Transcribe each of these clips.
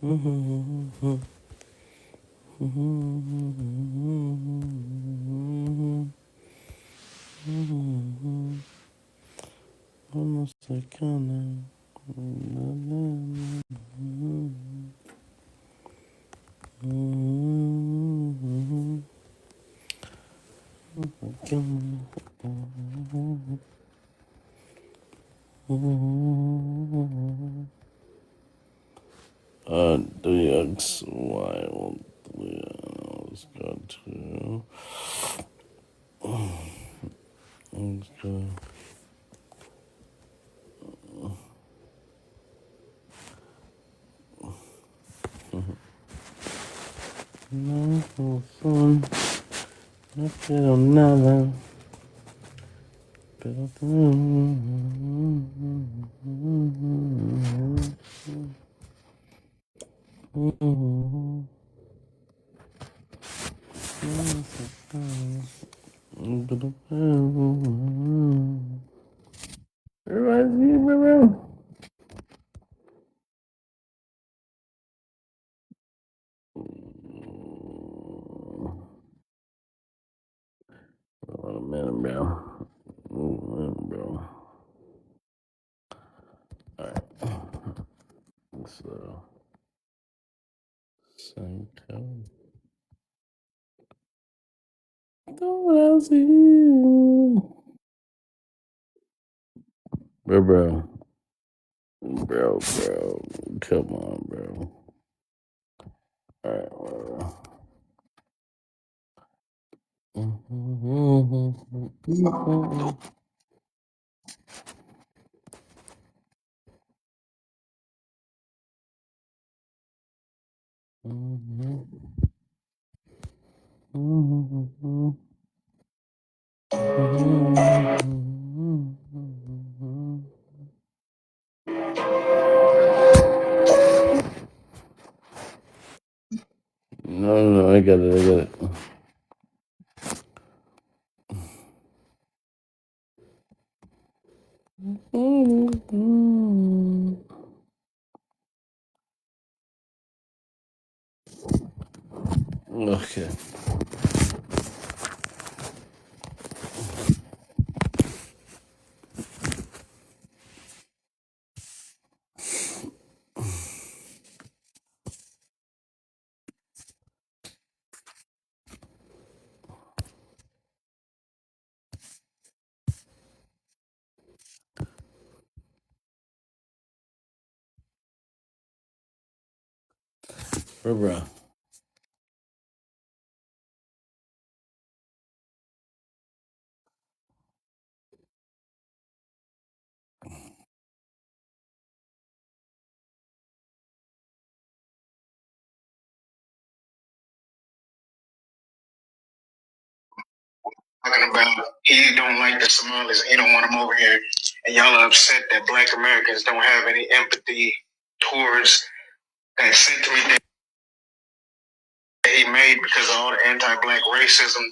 Almost like kinda. DXY. Let's go to. Let's go. No fun. No quiero nada. Pero man, bro. Bro. Alright. So, Psycho. Don't I see you? Bro. Come on, bro. Alright, whatever. No, I got it. Okay. Bro. Talking about he don't like the Somalis and he don't want them over here. And y'all are upset that Black Americans don't have any empathy towards that sentiment that he made because of all the anti-Black racism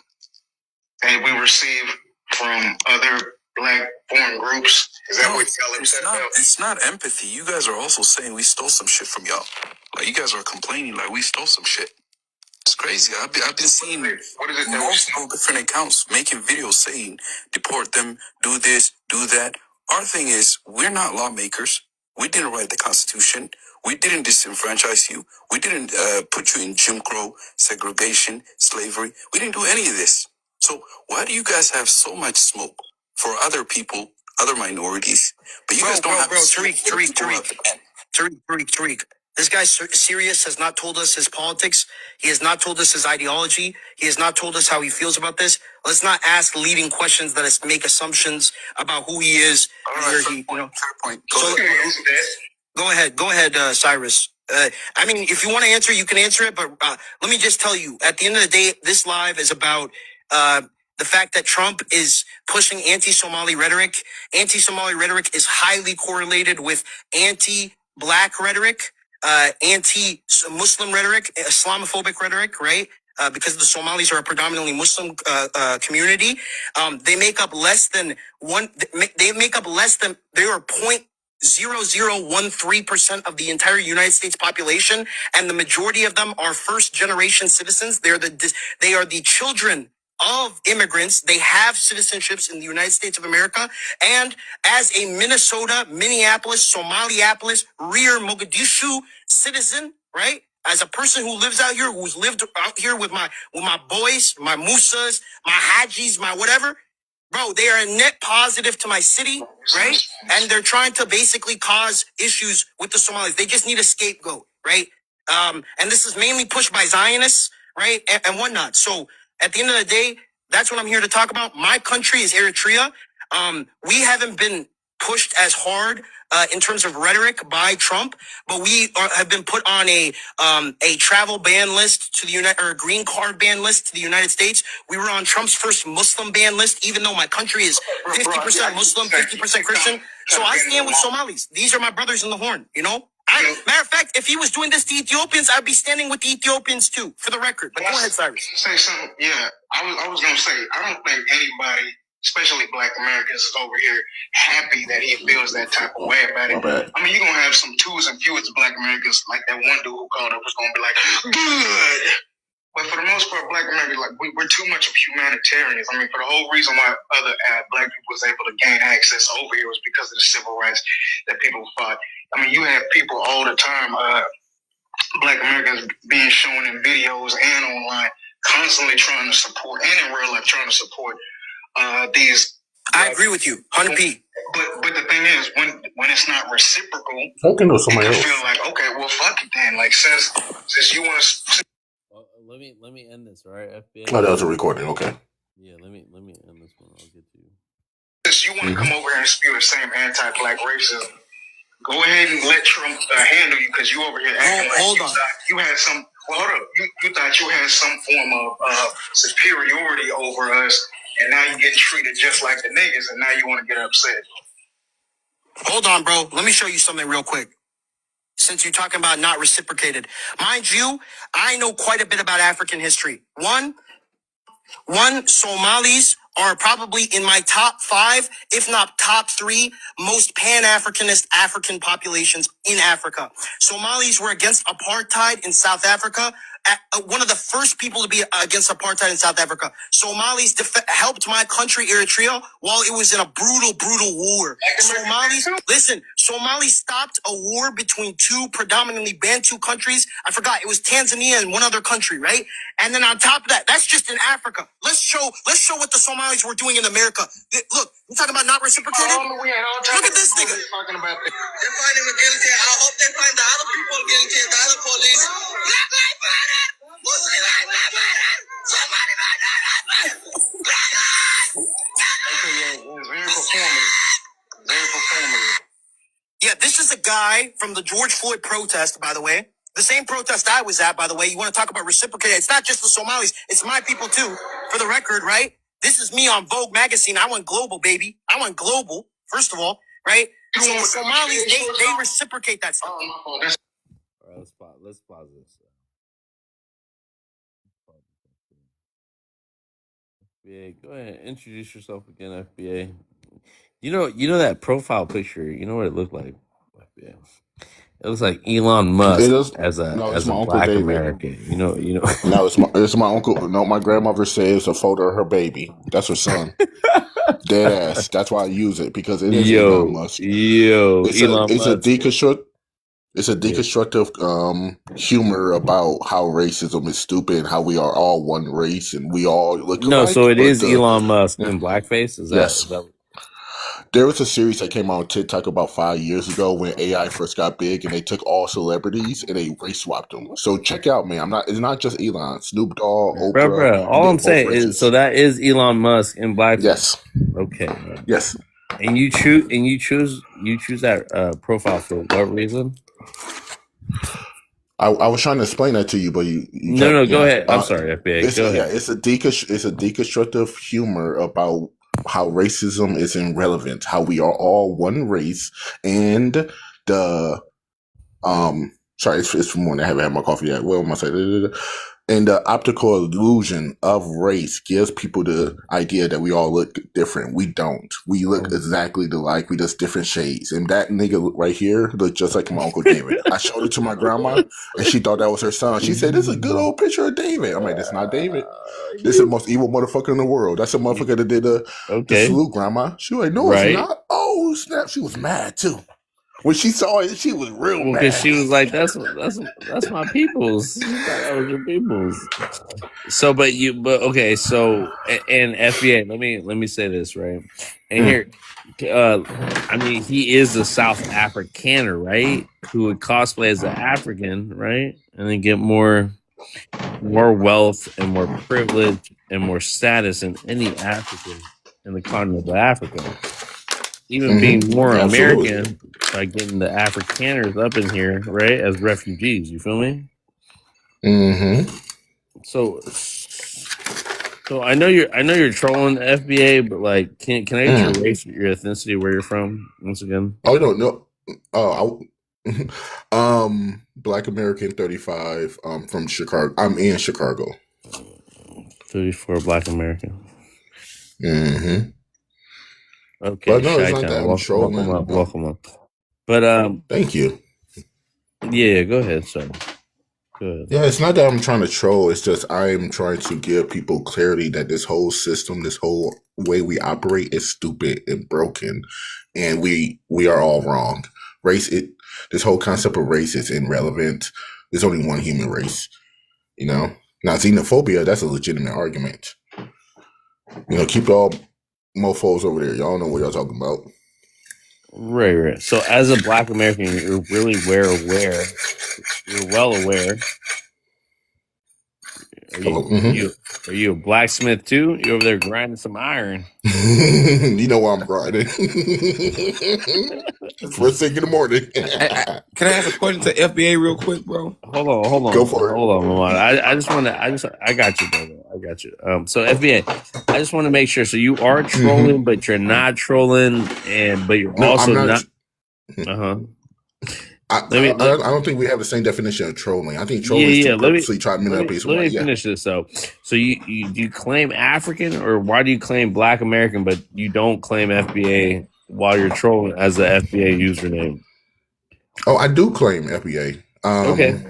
that we receive from other Black foreign groups. Is that what y'all upset about? It's not empathy. You guys are also saying we stole some shit from y'all. Like you guys are complaining like we stole some shit. It's crazy. I've been seeing multiple different accounts making videos saying deport them, do this, do that. Our thing is we're not lawmakers. We didn't write the Constitution. We didn't disenfranchise you. We didn't put you in Jim Crow, segregation, slavery. We didn't do any of this. So why do you guys have so much smoke for other people, other minorities, but you guys don't have Tariq. This guy Sirius has not told us his politics. He has not told us his ideology. He has not told us how he feels about this. Let's not ask leading questions that is make assumptions about who he is. Fair point. Go ahead, Cyrus. I mean, if you want to answer, you can answer it. But let me just tell you, at the end of the day, this live is about the fact that Trump is pushing anti-Somali rhetoric. Anti-Somali rhetoric is highly correlated with anti-Black rhetoric, anti-Muslim rhetoric, Islamophobic rhetoric, right? Because the Somalis are a predominantly Muslim community, they make up less than one. They make up less than they are 0.0 0.0013% of the entire United States population, and the majority of them are first-generation citizens. They are the children of immigrants. They have citizenships in the United States of America. And as a Minnesota, Minneapolis, Somaliapolis, Rear Mogadishu citizen, right? As a person who lives out here, who's lived out here with my boys, my Musas, my Hajis, my whatever, bro, they are a net positive to my city, right? And they're trying to basically cause issues with the Somalis. They just need a scapegoat, right? And this is mainly pushed by Zionists, right? And whatnot. So at the end of the day, that's what I'm here to talk about. My country is Eritrea. We haven't been pushed as hard in terms of rhetoric by Trump, but we have been put on a travel ban list to the or a green card ban list to the United States. We were on Trump's first Muslim ban list, even though my country is 50% Muslim, 50% Christian. So I stand with Somalis. These are my brothers in the horn, you know? Matter of fact, if he was doing this to Ethiopians, I'd be standing with the Ethiopians too, for the record. But go ahead, Cyrus. Say something. Yeah, I was gonna say, I don't think anybody, especially Black Americans, is over here happy that he feels that type of way about it. I mean, you're gonna have some twos and fews of Black Americans, like that one dude who called up was gonna be like, good. But for the most part, Black Americans, like we're too much of humanitarians. I mean, for the whole reason why other Black people was able to gain access over here was because of the civil rights that people fought. I mean, you have people all the time, Black Americans being shown in videos and online, constantly trying to support, and in real life trying to support these. I agree with you, 100p. But the thing is, when it's not reciprocal, talking to somebody you else. feel like, okay, well, fuck it then. Like, since you want to. Let me end this, all right? FBI. Oh, that was a recording. Okay. Yeah, let me end this one. I'll get to you. Since you want to come over here and spew the same anti-Black racism, go ahead and let Trump handle you, because you over here acting you had some. Well, hold up. You thought you had some form of superiority over us, and now you're getting treated just like the niggas, and now you want to get upset. Hold on, bro. Let me show you something real quick. Since you're talking about not reciprocated. Mind you, I know quite a bit about African history. One, Somalis are probably in my top 5, if not top 3, most Pan-Africanist African populations in Africa. Somalis were against apartheid in South Africa. One of the first people to be against apartheid in South Africa. Somalis helped my country, Eritrea, while it was in a brutal war. Somalis stopped a war between two predominantly Bantu countries. I forgot, it was Tanzania and one other country, right? And then on top of that, that's just in Africa. Let's show what the Somalis were doing in America. Look, we're talking about not reciprocated. Look at this nigga. They're talking about They find him guilty. I hope they find the other people guilty, the other police. Black lives matter! Muslim lives matter! Somebody matter! Black lives! okay, yeah, it's very performative. Very performative. Yeah, this is a guy from the George Floyd protest, by the way. The same protest I was at, by the way. You want to talk about reciprocated? It's not just the Somalis. It's my people, too, for the record, right? This is me on Vogue magazine. I went global, baby. I went global, first of all, right? So the Somalis, they reciprocate that stuff. Oh, that's All right, let's pause this. FBA, go ahead, introduce yourself again, FBA. You know that profile picture. You know what it looked like, FBA. It looks like Elon Musk as a Black David. American. You know. No, it's my uncle. No, my grandmother says it's a photo of her baby. That's her son. Dead ass. That's why I use it, because it is Elon Musk. It's a deconstructive humor about how racism is stupid and how we are all one race and we all look alike. So it is Elon Musk in blackface? Yes. There was a series that came out on TikTok about 5 years ago when AI first got big, and they took all celebrities and they race swapped them. So check out, man. It's not just Elon. Snoop Dogg, Oprah. Bro. All I'm saying is, so that is Elon Musk in blackface. Yes. Okay. Yes. And you choose that profile for what reason? I was trying to explain that to you, but you no, go ahead. I'm sorry, FBA. Go ahead. Yeah, it's a deconstructive humor about how racism is irrelevant, how we are all one race, and the sorry, it's from morning. I haven't had my coffee yet. What am I saying? And the optical illusion of race gives people the idea that we all look different. We don't. We look exactly alike. We just different shades. And that nigga right here looked just like my Uncle David. I showed it to my grandma, and she thought that was her son. She said, "This is a good old picture of David." I'm like, "That's not David. This is the most evil motherfucker in the world. That's a motherfucker that did the salute, Grandma." She was like, "No, it's not." Oh, snap. She was mad, too. When she saw it, she was real mad. Because she was like, "That's my people's. That was your people's." So, okay. So, and FBA, let me say this, right? And here, I mean, he is a South Africaner, right? Who would cosplay as an African, right? And then get more wealth and more privilege and more status than any African in the continent of Africa. Even being more American by getting the Afrikaners up in here, right, as refugees. You feel me? Mm-hmm. So I know you're trolling the FBA, but like, can I get your race, your ethnicity, where you're from, once again? Oh, I don't know. Black American, 35. From Chicago. I'm in Chicago. 34, Black American. Mm-hmm. Okay, but no, it's not that I'm trolling. Welcome up. But thank you. Yeah, go ahead, sir. Good. Yeah, it's not that I'm trying to troll. It's just I'm trying to give people clarity that this whole system, this whole way we operate is stupid and broken, and we are all wrong. This whole concept of race is irrelevant. There's only one human race. You know, now xenophobia, that's a legitimate argument. You know, keep all mofos over there. Y'all know what y'all talking about. Right. So as a Black American, you're really aware. You're well aware. Are you a blacksmith too? You over there grinding some iron? You know why I'm grinding. First thing in the morning. Can I ask a question to FBA real quick, bro? Hold on. Go for it. Hold on, Mamad. I got you, brother. I got you. So FBA, I just want to make sure. So you are trolling, but you're not trolling, but you're also not. I don't think we have the same definition of trolling. I think trolling is to purposely try to manipulate somebody. Let me finish this though. So you do you claim African, or why do you claim Black American, but you don't claim FBA while you're trolling as the FBA username? Oh, I do claim FBA. Okay.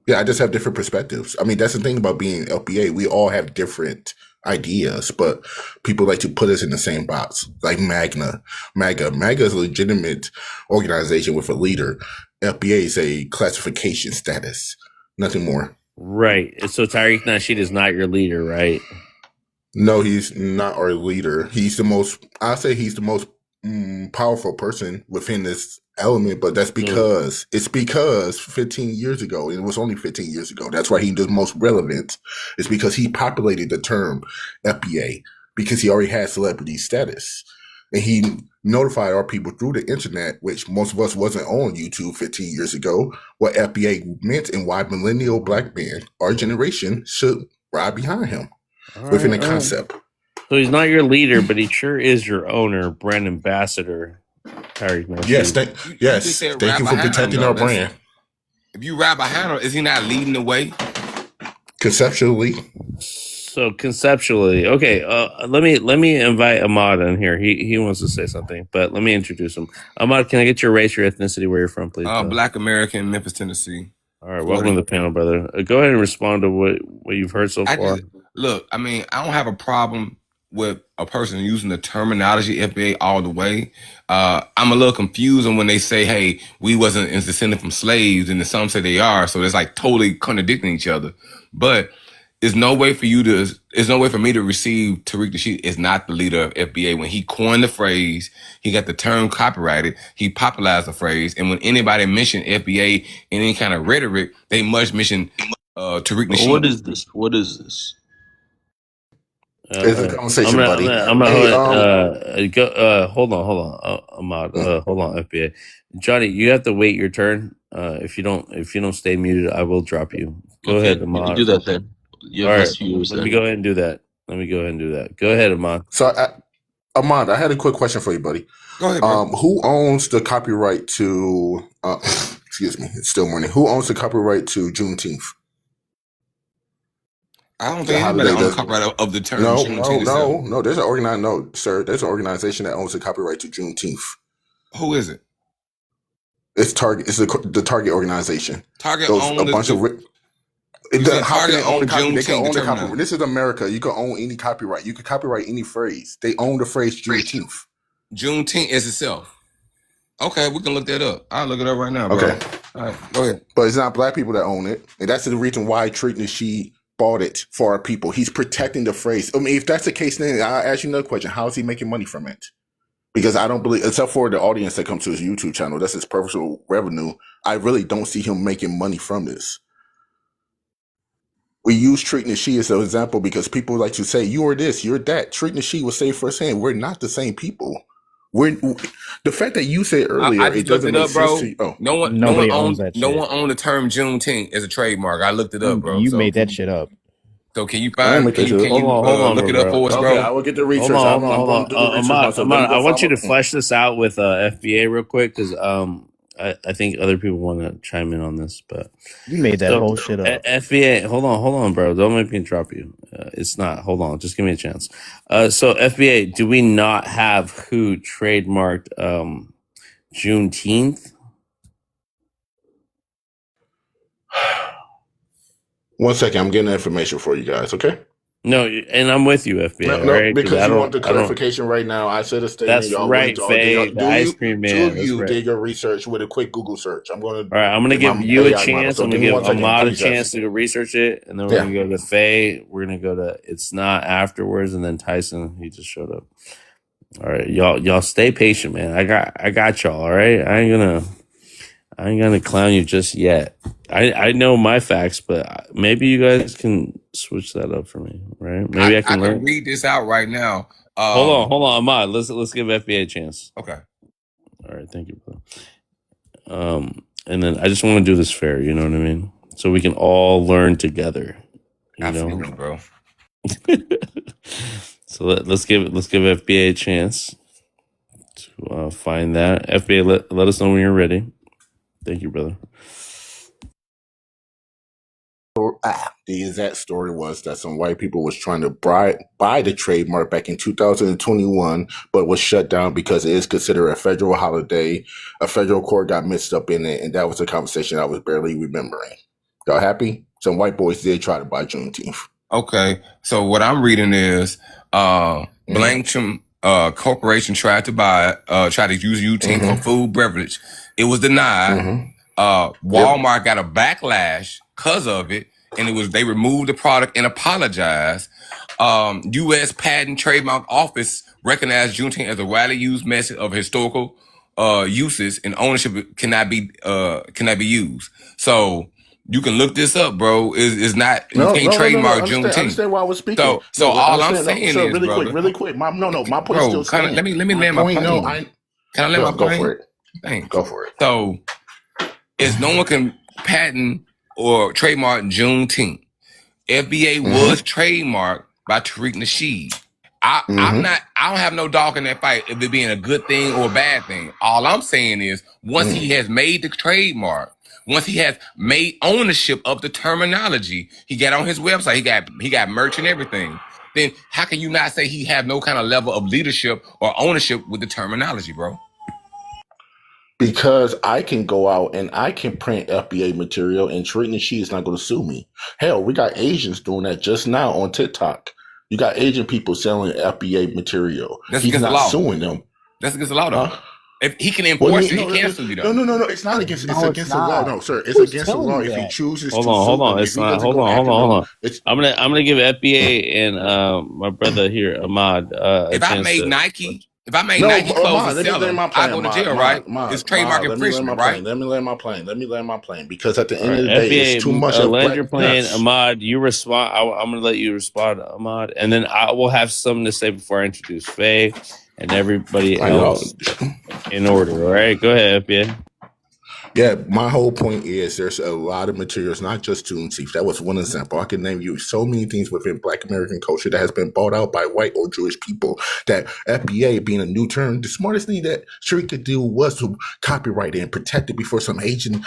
Yeah, I just have different perspectives. I mean, that's the thing about being FBA. We all have different ideas, but people like to put us in the same box, like MAGA. MAGA is a legitimate organization with a leader. FBA is a classification status, nothing more. Right. So Tariq Nasheed is not your leader, right? No, he's not our leader. He's the most powerful person within this element, but that's because it's because 15 years ago, and it was only 15 years ago. That's why he's the most relevant. It's because he populated the term FBA because he already had celebrity status, and he notified our people through the internet, which most of us wasn't on YouTube 15 years ago, what FBA meant and why millennial Black men, our generation, should ride behind him within the concept. So he's not your leader, but he sure is your owner, brand ambassador. Yes, thank you for protecting our brand. If you ride behind him, is he not leading the way? Conceptually. So conceptually, okay. Let me invite Ahmad in here. He wants to say something, but let me introduce him. Ahmad, can I get your race, your ethnicity, where you're from, please? Black American, Memphis, Tennessee. All right, welcome to the panel, brother. Go ahead and respond to what you've heard so far. Look, I mean, I don't have a problem with a person using the terminology FBA all the way. I'm a little confused when they say, hey, we wasn't descended from slaves, and then some say they are, so it's like totally contradicting each other. But there's no way for me to receive Tariq Nasheed is not the leader of FBA. When he coined the phrase, he got the term copyrighted, he popularized the phrase, and when anybody mentioned FBA in any kind of rhetoric, they must mention Tariq Nasheed. What is this? It's a conversation, buddy. Hold on, Ahmad. Hold on, FBA. Johnny, you have to wait your turn. If you don't stay muted, I will drop you. Go ahead, Ahmad. You do that then. All right, let me go ahead and do that. Go ahead, Ahmad. So, Ahmad, I had a quick question for you, buddy. Go ahead, bro. Who owns the copyright to? Excuse me, it's still morning. Who owns the copyright to Juneteenth? I don't The think anybody holiday owns does. copyright of the term Juneteenth itself. No. There's an no, sir. There's an organization that owns the copyright to Juneteenth. Who is it? It's Target. It's the Target organization. Target Those owns a bunch of. How can they own the copyright? They can own the copyright. This is America. You can own any copyright. You can copyright any phrase. They own the phrase Juneteenth. Juneteenth is itself. Okay, we can look that up. I'll look it up right now, bro. Okay. All right, go ahead. But it's not black people that own it. And that's the reason why Treat Nasheed bought it for our people. He's protecting the phrase. I mean, if that's the case, then I'll ask you another question. How is he making money from it? Because I don't believe, except for the audience that comes to his YouTube channel, that's his personal revenue. I really don't see him making money from this. We use Treat Nasheed as an example because people like to say, you are this, you're that. Treat Nasheed was say firsthand, we're not the same people. The fact that you said earlier, it doesn't make sense to you. Oh. No one owns that shit. No one owned the term Juneteenth as a trademark. I looked it up, bro. You made that shit up. So can you find? Can you look it up for us, bro? Okay, I will get the research. Hold on. I want you to flesh this out with FBA real quick because I think other people want to chime in on this, but you made that whole shit up. FBA, hold on, bro. Don't make me interrupt you. It's not. Hold on, just give me a chance. So FBA, do we not have who trademarked Juneteenth? One second, I'm getting the information for you guys, okay? No, and I'm with you, FBA. No, right? because you want the clarification right now. I said a statement. That's right, Faye, the ice cream man. Two of you did your research with a quick Google search. All right, I'm going to give you a chance. I'm going to give Ahmad a chance to go research it, and then we're going to go to Faye. We're going to go to It's Not afterwards, and then Tyson. He just showed up. All right, y'all stay patient, man. I got y'all. All right, I ain't gonna clown you just yet. I know my facts, but maybe you guys can switch that up for me, right? Maybe I can read this out right now. Hold on, Ahmad. Let's give FBA a chance. Okay. All right, thank you, bro. And then I just want to do this fair. You know what I mean? So we can all learn together. You Absolutely, know, bro. So let's give FBA a chance to find that. FBA, let us know when you're ready. Thank you, brother. The exact story was that some white people was trying to buy the trademark back in 2021, but was shut down because it is considered a federal holiday. A federal court got mixed up in it, and that was a conversation I was barely remembering. Y'all happy? Some white boys did try to buy Juneteenth. Okay, so what I'm reading is Blancham Corporation tried to use Juneteenth for food beverage. It was denied. Walmart got a backlash because of it, and they removed the product and apologized. U.S. Patent Trademark Office recognized Juneteenth as a widely used method of historical uses, and ownership cannot be used. So you can look this up, bro. Is not you can't trademark Juneteenth. I understand why I was speaking. So all I'm saying is, really quick. My point is still standing. Let me land my plane. Can I land my plane? Go for it. Thanks. Go for it. So, no one can patent or trademark Juneteenth. FBA was trademarked by Tariq Nasheed. I don't have no dog in that fight if it being a good thing or a bad thing. All I'm saying is once he has made the trademark, once he has made ownership of the terminology, he got on his website, he got merch and everything. Then how can you not say he have no kind of level of leadership or ownership with the terminology, bro? Because I can go out and I can print FBA material and Tariq Nasheed is not going to sue me. Hell, we got Asians doing that just now on TikTok. You got Asian people selling FBA material. He's not suing them. That's against the law, though. If he can enforce it, he can sue you, though. No. It's not against. It's against the law. No, sir. It's against the law. If he chooses to. Hold on. It's not. Hold on. I'm gonna give FBA and my brother here, Ahmad. If I made Nike clothes and sell them, I go to jail, right? It's trademark infringement, right? Let me land my plane. Because at the end of the day, it's too much of land your plane. Ahmad, you respond. I'm going to let you respond, Ahmad. And then I will have something to say before I introduce Faye and everybody else in order. All right? Go ahead, FBA. Yeah, my whole point is there's a lot of materials, not just Juneteenth. That was one example. I can name you so many things within Black American culture that has been bought out by white or Jewish people. That FBA being a new term, the smartest thing that Tariq could do was to copyright it and protect it before some Asian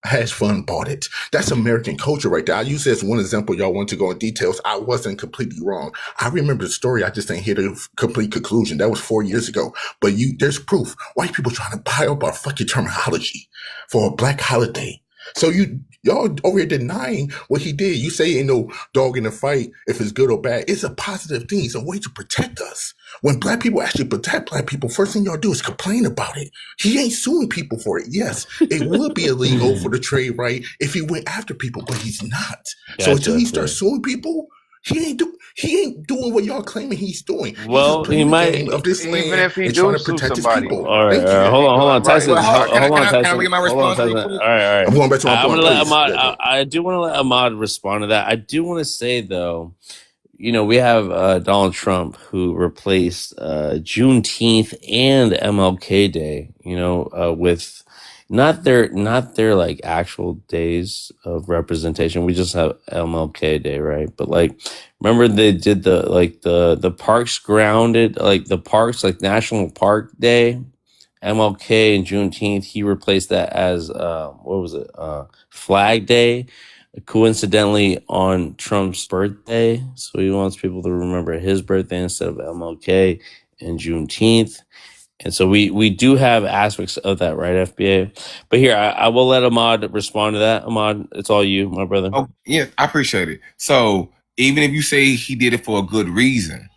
Has fun, bought it. That's American culture right there. I use this one example. Y'all want to go in details. I wasn't completely wrong. I remember the story. I just didn't hear the complete conclusion. That was 4 years ago. But there's proof. White people trying to buy up our fucking terminology for a black holiday. So y'all over here denying what he did. You say ain't no dog in the fight if it's good or bad. It's a positive thing. It's a way to protect us. When black people actually protect black people, first thing y'all do is complain about it. He ain't suing people for it. Yes, it would be illegal for the trade right if he went after people, but he's not. So until he starts suing people, he ain't doing what y'all claiming he's doing. Well, he might of this even land if he and do trying to sue protect somebody. his people. All right, hold on, Tyson. Well, Hold on, Tyson. Can I get my response real quick? All right. I'm going back to my I'm point. gonna let Please. Ahmad. I do want to let Ahmad respond to that. I do want to say though, we have Donald Trump who replaced Juneteenth and MLK Day. With not their like actual days of representation. We just have MLK Day, right? But like, remember they did the parks grounded, like the parks, like National Park Day, MLK and Juneteenth. He replaced that as Flag Day, coincidentally on Trump's birthday. So he wants people to remember his birthday instead of MLK and Juneteenth. And so we do have aspects of that, right, FBA? But here, I will let Ahmad respond to that. Ahmad, it's all you, my brother. Oh, yeah, I appreciate it. So even if you say he did it for a good reason,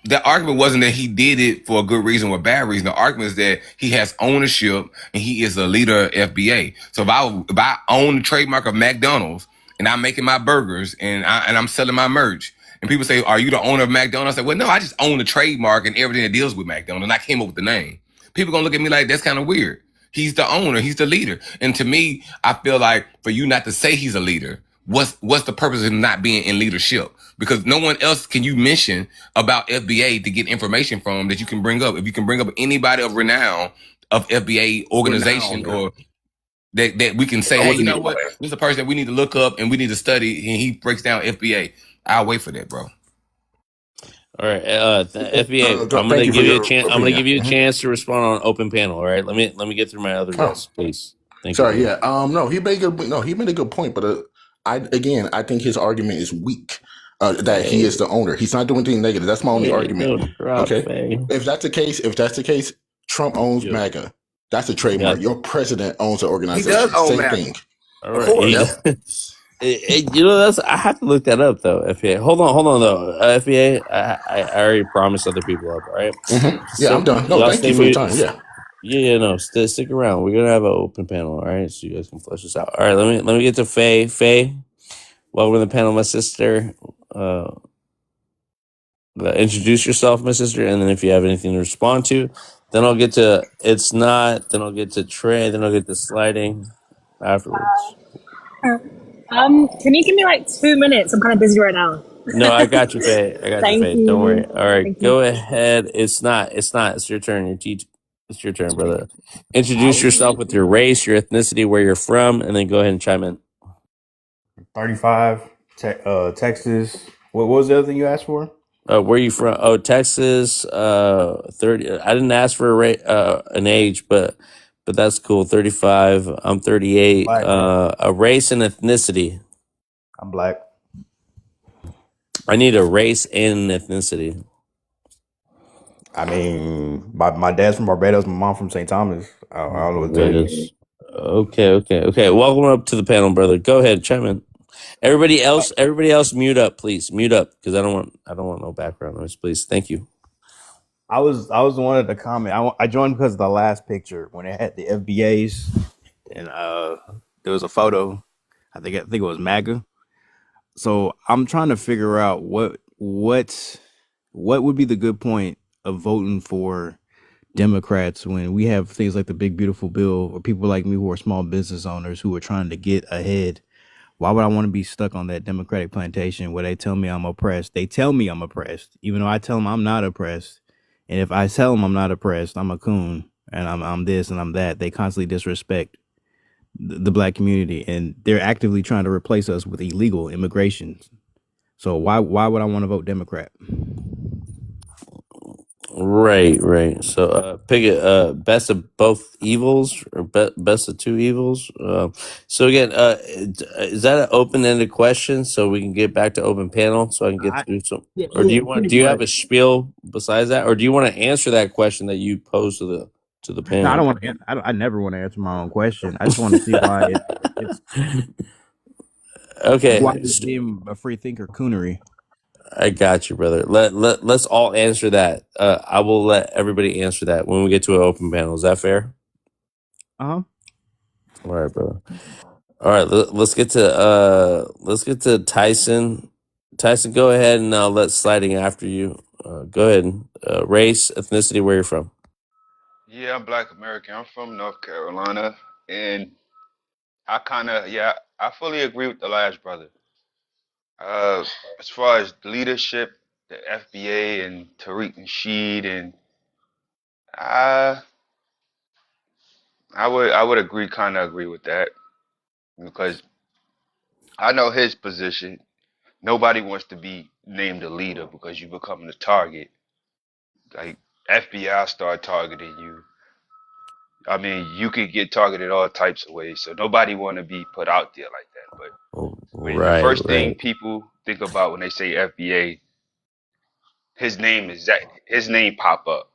the argument wasn't that he did it for a good reason or a bad reason. The argument is that he has ownership and he is a leader of FBA. So if I own the trademark of McDonald's and I'm making my burgers and I'm selling my merch, and people say, "Are you the owner of McDonald's?" I say, "Well, no, I just own the trademark and everything that deals with McDonald's, and I came up with the name." People gonna look at me like that's kind of weird. He's the owner, he's the leader, and to me, I feel like for you not to say he's a leader, what's the purpose of him not being in leadership? Because no one else can you mention about FBA to get information from that you can bring up. If you can bring up anybody of renown of FBA organization or that we can say, hey, you know what, this is a person that we need to look up and we need to study, and he breaks down FBA. I'll wait for that, bro. All right, FBA. I'm gonna give you a chance. I'm gonna give you a chance to respond on open panel. All right, let me get through my other guests, please. Thank you. Yeah. No, he made a good point, but I think his argument is weak. That he is the owner. He's not doing anything negative. That's my only argument. Okay. If that's the case, Trump owns MAGA. That's a trademark. Your president owns an organization. He does own Same MAGA. thing. All right. That's I have to look that up though. FBA, hold on though. FBA, I already promised other people up. All right. Mm-hmm. Yeah, I'm done. No, thank you for your time. Yeah. No, stick around. We're gonna have an open panel. All right, so you guys can flesh this out. All right, let me get to Faye. Faye, welcome to the panel, my sister. Introduce yourself, my sister, and then if you have anything to respond to, then I'll get to it's not. Then I'll get to Trey. Then I'll get to sliding afterwards. Can you give me like 2 minutes? I'm kind of busy right now. No, I got you, Faye. Thank you. Don't worry. All right, go ahead. It's not. It's your turn. It's your turn, brother. Introduce yourself with your race, your ethnicity, where you're from, and then go ahead and chime in. 35, Texas. What was the other thing you asked for? Where are you from? Oh, Texas. 30. I didn't ask for an age, but that's cool. 35. I'm 38. Black. A race and ethnicity. I'm black. I need a race and ethnicity. I mean, my dad's from Barbados, my mom from St. Thomas. I don't know what that is. Okay. Welcome up to the panel, brother. Go ahead, chime in. Everybody else, mute up, please. Mute up, because I don't want no background noise, please. Thank you. I was the one at the comment. I joined because of the last picture when it had the FBAs, and there was a photo. I think it was MAGA. So I'm trying to figure out what would be the good point of voting for Democrats when we have things like the Big Beautiful Bill, or people like me who are small business owners who are trying to get ahead. Why would I want to be stuck on that Democratic plantation where they tell me I'm oppressed? They tell me I'm oppressed, even though I tell them I'm not oppressed. And if I tell them I'm not oppressed, I'm a coon and I'm this and I'm that. They constantly disrespect the black community, and they're actively trying to replace us with illegal immigration. So why would I want to vote Democrat? Right. So pick a best of both evils or best of two evils. So again, is that an open-ended question so we can get back to open panel so I can get through some? Yeah, Or yeah, do pretty you have much. a spiel besides that, or do you want to answer that question that you posed to the No, I panel? don't want to. I never want to answer my own question. I just want to see why it's Okay, why it's deemed a free thinker coonery. I got you, brother. Let's all answer that. I will let everybody answer that when we get to an open panel. Is that fair? Uh-huh. All right, brother. All right, let's get to Tyson. Tyson, go ahead, and I'll let sliding after you. Go ahead. Race, ethnicity, where you're from. Yeah, I'm Black American. I'm from North Carolina, and I fully agree with the last brother. Uh, as far as leadership, the FBA and Tariq Nasheed, and I, I would kind of agree with that because I know his position. Nobody wants to be named a leader because you become the target. Like FBI start targeting you. I mean, you could get targeted all types of ways, so nobody want to be put out there like that. But when the Right. first thing people think about when they say FBA, his name pop up.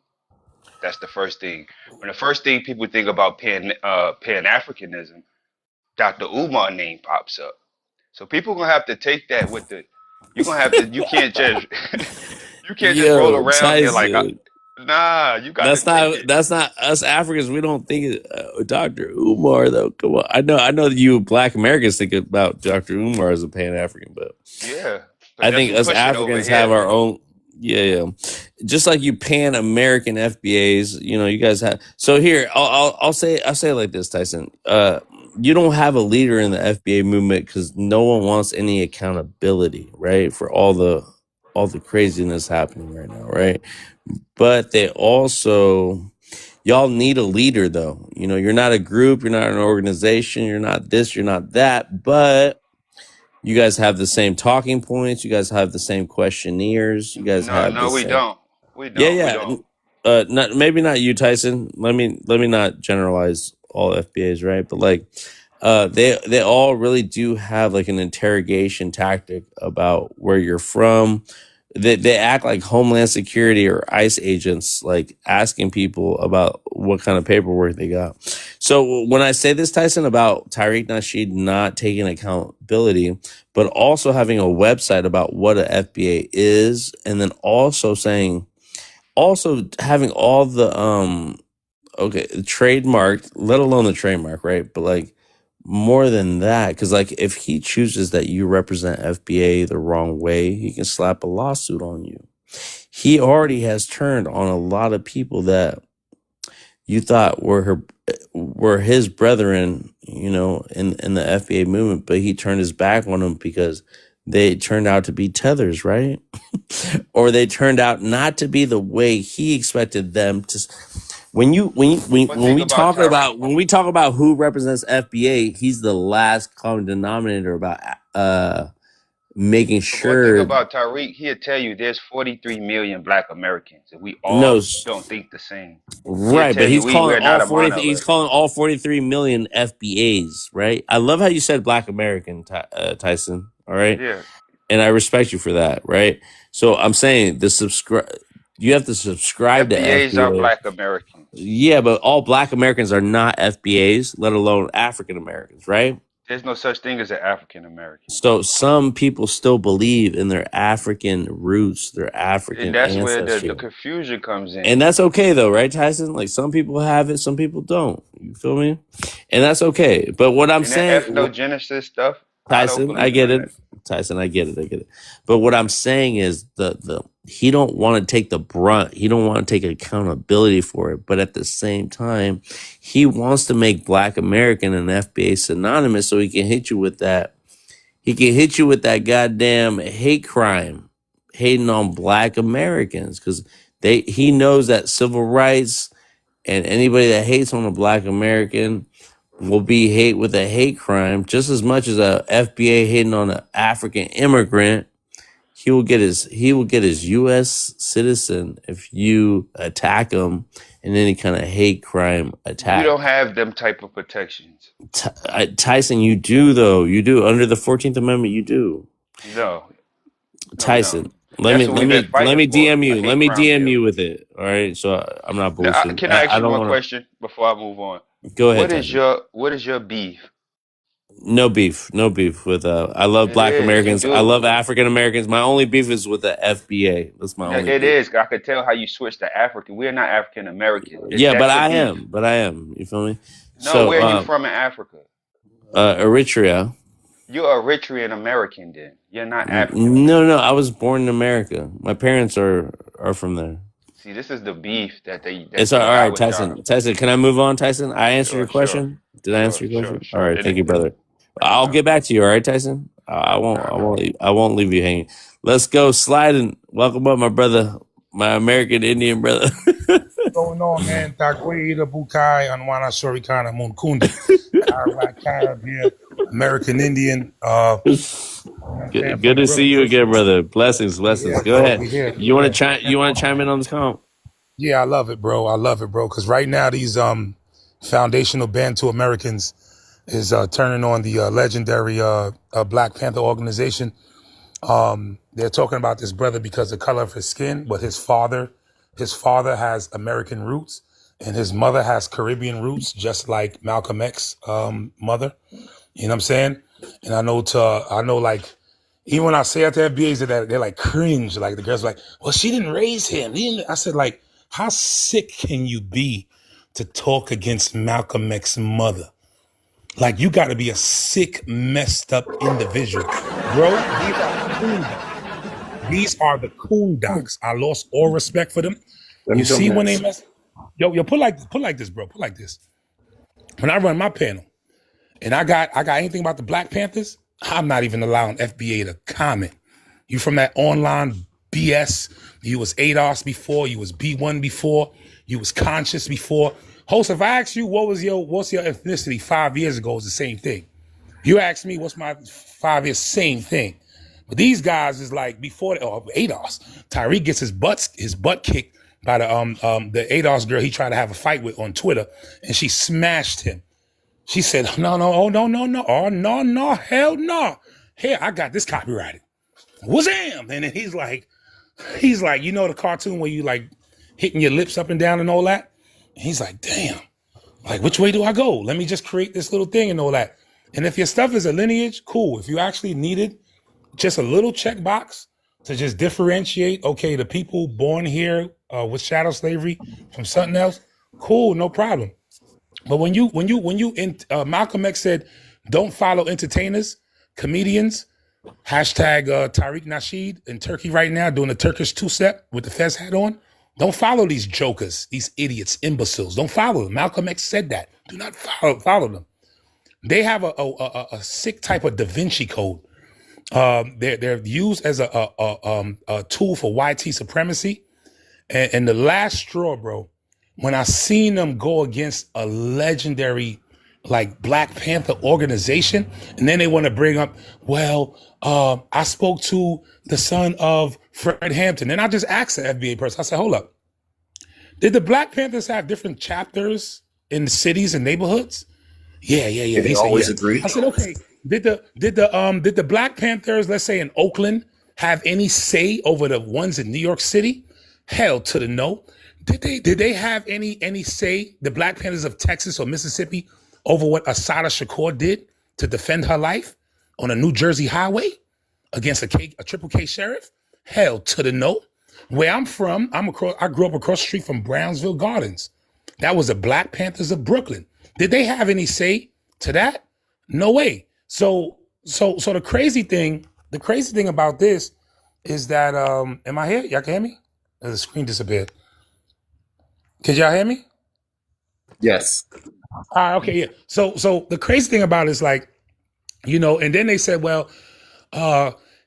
That's the first thing. When the first thing people think about Pan Africanism, Dr. Umar name pops up. So people gonna have to take that with the. You're gonna have to. You can't just. You can't just roll Yo, around here like. Tyson. Nah, you got to take it. That's not us Africans. We don't think Dr. Umar though. Come on, I know that you Black Americans think about Dr. Umar as a Pan African, but Yeah, I that's think who us pushing over Africans have here. our own. Yeah. Just like you Pan American FBAs, you guys have. So here, I'll say it like this, Tyson. You don't have a leader in the FBA movement because no one wants any accountability, right? For all the craziness happening right now, right? But they also, y'all need a leader though. You're not a group, you're not an organization, you're not this, you're not that, but you guys have the same talking points, you guys have the same questionnaires, you guys have the No, we same. don't. We don't. We don't. Not maybe not you, Tyson. Let me not generalize all FBAs, right? But like, they all really do have like an interrogation tactic about where you're from. They act like Homeland Security or ICE agents, like asking people about what kind of paperwork they got. So when I say this, Tyson, about Tariq Nasheed not taking accountability, but also having a website about what a FBA is, and then also having all the trademarked, let alone the trademark, right? But like more than that, because like if he chooses that you represent FBA the wrong way, he can slap a lawsuit on you. He already has turned on a lot of people that you thought were his brethren, in the FBA movement, but he turned his back on them because they turned out to be tethers, right? Or they turned out not to be the way he expected them to. When we talk about who represents FBA, he's the last common denominator about making sure. One thing about Tariq, he'll tell you there's 43 million Black Americans, and we all don't think the same. Right, but he's calling all 43. He's calling all 43 million FBAs, right? I love how you said Black American, Tyson. All right, Yeah, and I respect you for that, right? So I'm saying you have to subscribe to FBAs FBA. are Black Americans. Yeah, but all Black Americans are not FBAs, let alone African Americans, right? There's no such thing as an African American. So some people still believe in their African roots, their African And that's ancestry. where the confusion comes in. And that's okay though, right, Tyson? Like some people have it, some people don't. You feel me? And that's okay. But what I'm saying, that ethnogenesis stuff, Tyson, I get it. Tyson, I get it. But what I'm saying is he don't want to take the brunt. He don't want to take accountability for it. But at the same time, he wants to make Black American and FBA synonymous so he can hit you with that. He can hit you with that goddamn hate crime, hating on Black Americans, because he knows that civil rights and anybody that hates on a Black American will be hate with a hate crime just as much as a FBA hating on an African immigrant. he will get his U.S. citizen if you attack him in any kind of hate crime You attack. don't have them type of protections. Tyson, you do though. You do under the 14th Amendment. You do. No, Tyson, no. let That's what we've me been fighting DM for, you. a Let hate me crime DM bill. you with it. All right. So I'm not Now, bullshitting. can I ask I you don't one want question before I move on? to go ahead. Tyson. What is your beef? No beef with I love It Black is. You Americans. I do. love African Americans. My only beef is with the FBA. That's my No, only it beef. is. I could tell how you switched to African. We're not African American. Yeah, but That's your I beef. am. You feel me? No, So where are you from in Africa? Eritrea. You're Eritrean American then. You're not African No, American. I was born in America. My parents are from there. See, this is the beef that It's all they got right, with y'all. Tyson. Tyson, can I move on, Tyson? I answered your Sure, question. Did I answer your question? All right, thank you, Any, brother. I'll no, get back to you. All right, Tyson. I won't leave you hanging. Let's go sliding. Welcome up, my brother, my American Indian brother. Going on, man? Takwida Bukai Anwana Sorikana Munkunda. Carib here, American Indian. Good to see you again, brother. Blessings. Yeah, Go bro, ahead. we here. You want to chime in on this comment? Yeah, I love it, bro. Because right now these foundational Bantu Americans is turning on the legendary Black Panther organization. They're talking about this brother because of the color of his skin, but his father has American roots and his mother has Caribbean roots, just like Malcolm X's mother. You know what I'm saying? And I know like, even when I say it to FBAs, they're like cringe. Like the girls are like, well, she didn't raise him. I said, like, how sick can you be to talk against Malcolm X's mother? Like, you got to be a sick, messed up individual. Bro, these are the coon docs. I lost all respect for them. You see when they mess. Yo, put like this, bro. Put like this. When I run my panel and I got anything about the Black Panthers, I'm not even allowing FBA to comment. You from that online BS. You was ADOS before. You was B1 before. You was conscious before. Host, if I asked you what's your ethnicity 5 years ago, it's the same thing. You asked me what's my 5 years, same thing. But these guys is like before ADOS. Tyreek gets his butt kicked by the ADOS girl he tried to have a fight with on Twitter, and she smashed him. She said, no, hell no. Here, I got this copyrighted. Wazam! And then he's like, you know the cartoon where you like hitting your lips up and down and all that? And he's like, damn, like which way do I go? Let me just create this little thing and all that. And if your stuff is a lineage, cool. If you actually needed just a little checkbox to just differentiate, okay, the people born here with chattel slavery from something else, cool, no problem. But when Malcolm X said, don't follow entertainers, comedians, hashtag Tariq Nasheed in Turkey right now doing the Turkish two-step with the Fez hat on. Don't follow these jokers, these idiots, imbeciles. Don't follow them. Malcolm X said that. Do not follow them. They have a sick type of Da Vinci Code. They're used as a tool for YT supremacy. And the last straw, bro, when I seen them go against a legendary like Black Panther organization, and then they want to bring up, well, I spoke to the son of Fred Hampton, and I just asked the FBA person, I said, hold up, did the Black Panthers have different chapters in the cities and neighborhoods? Yeah. They always agree. I said, okay, did the Black Panthers, let's say in Oakland, have any say over the ones in New York City? Hell to the no. Did they have any say, the Black Panthers of Texas or Mississippi, over what Assata Shakur did to defend her life on a New Jersey highway against a Triple K sheriff? Hell to the no. Where I'm from, I grew up across the street from Brownsville Gardens. That was the Black Panthers of Brooklyn. Did they have any say to that? No way. So the crazy thing about this is that am I here? Y'all can hear me? The screen disappeared. Can y'all hear me? Yes. Okay, yeah. So the crazy thing about it is like, you know, and then they said, well,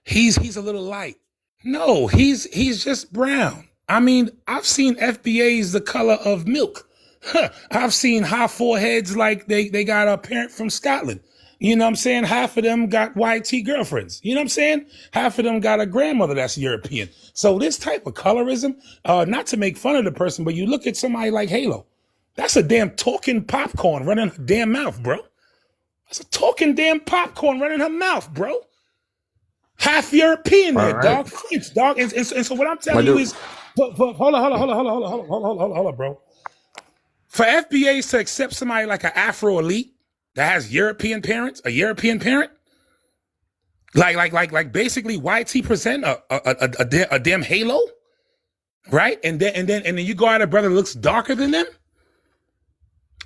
he's a little light. No, he's just brown. I mean, I've seen FBAs the color of milk. I've seen high foreheads like they got a parent from Scotland. You know what I'm saying? Half of them got white girlfriends. You know what I'm saying? Half of them got a grandmother that's European. So this type of colorism, not to make fun of the person, but you look at somebody like Halo. That's a damn talking popcorn running her damn mouth, bro. That's a talking damn popcorn running her mouth, bro. Half European there, dog. French, dog. And so what I'm telling you is, hold on, bro. For FBAs to accept somebody like an Afro elite that has European parents, a European parent, like basically YT present a damn Halo, right? And then you go out a brother that looks darker than them,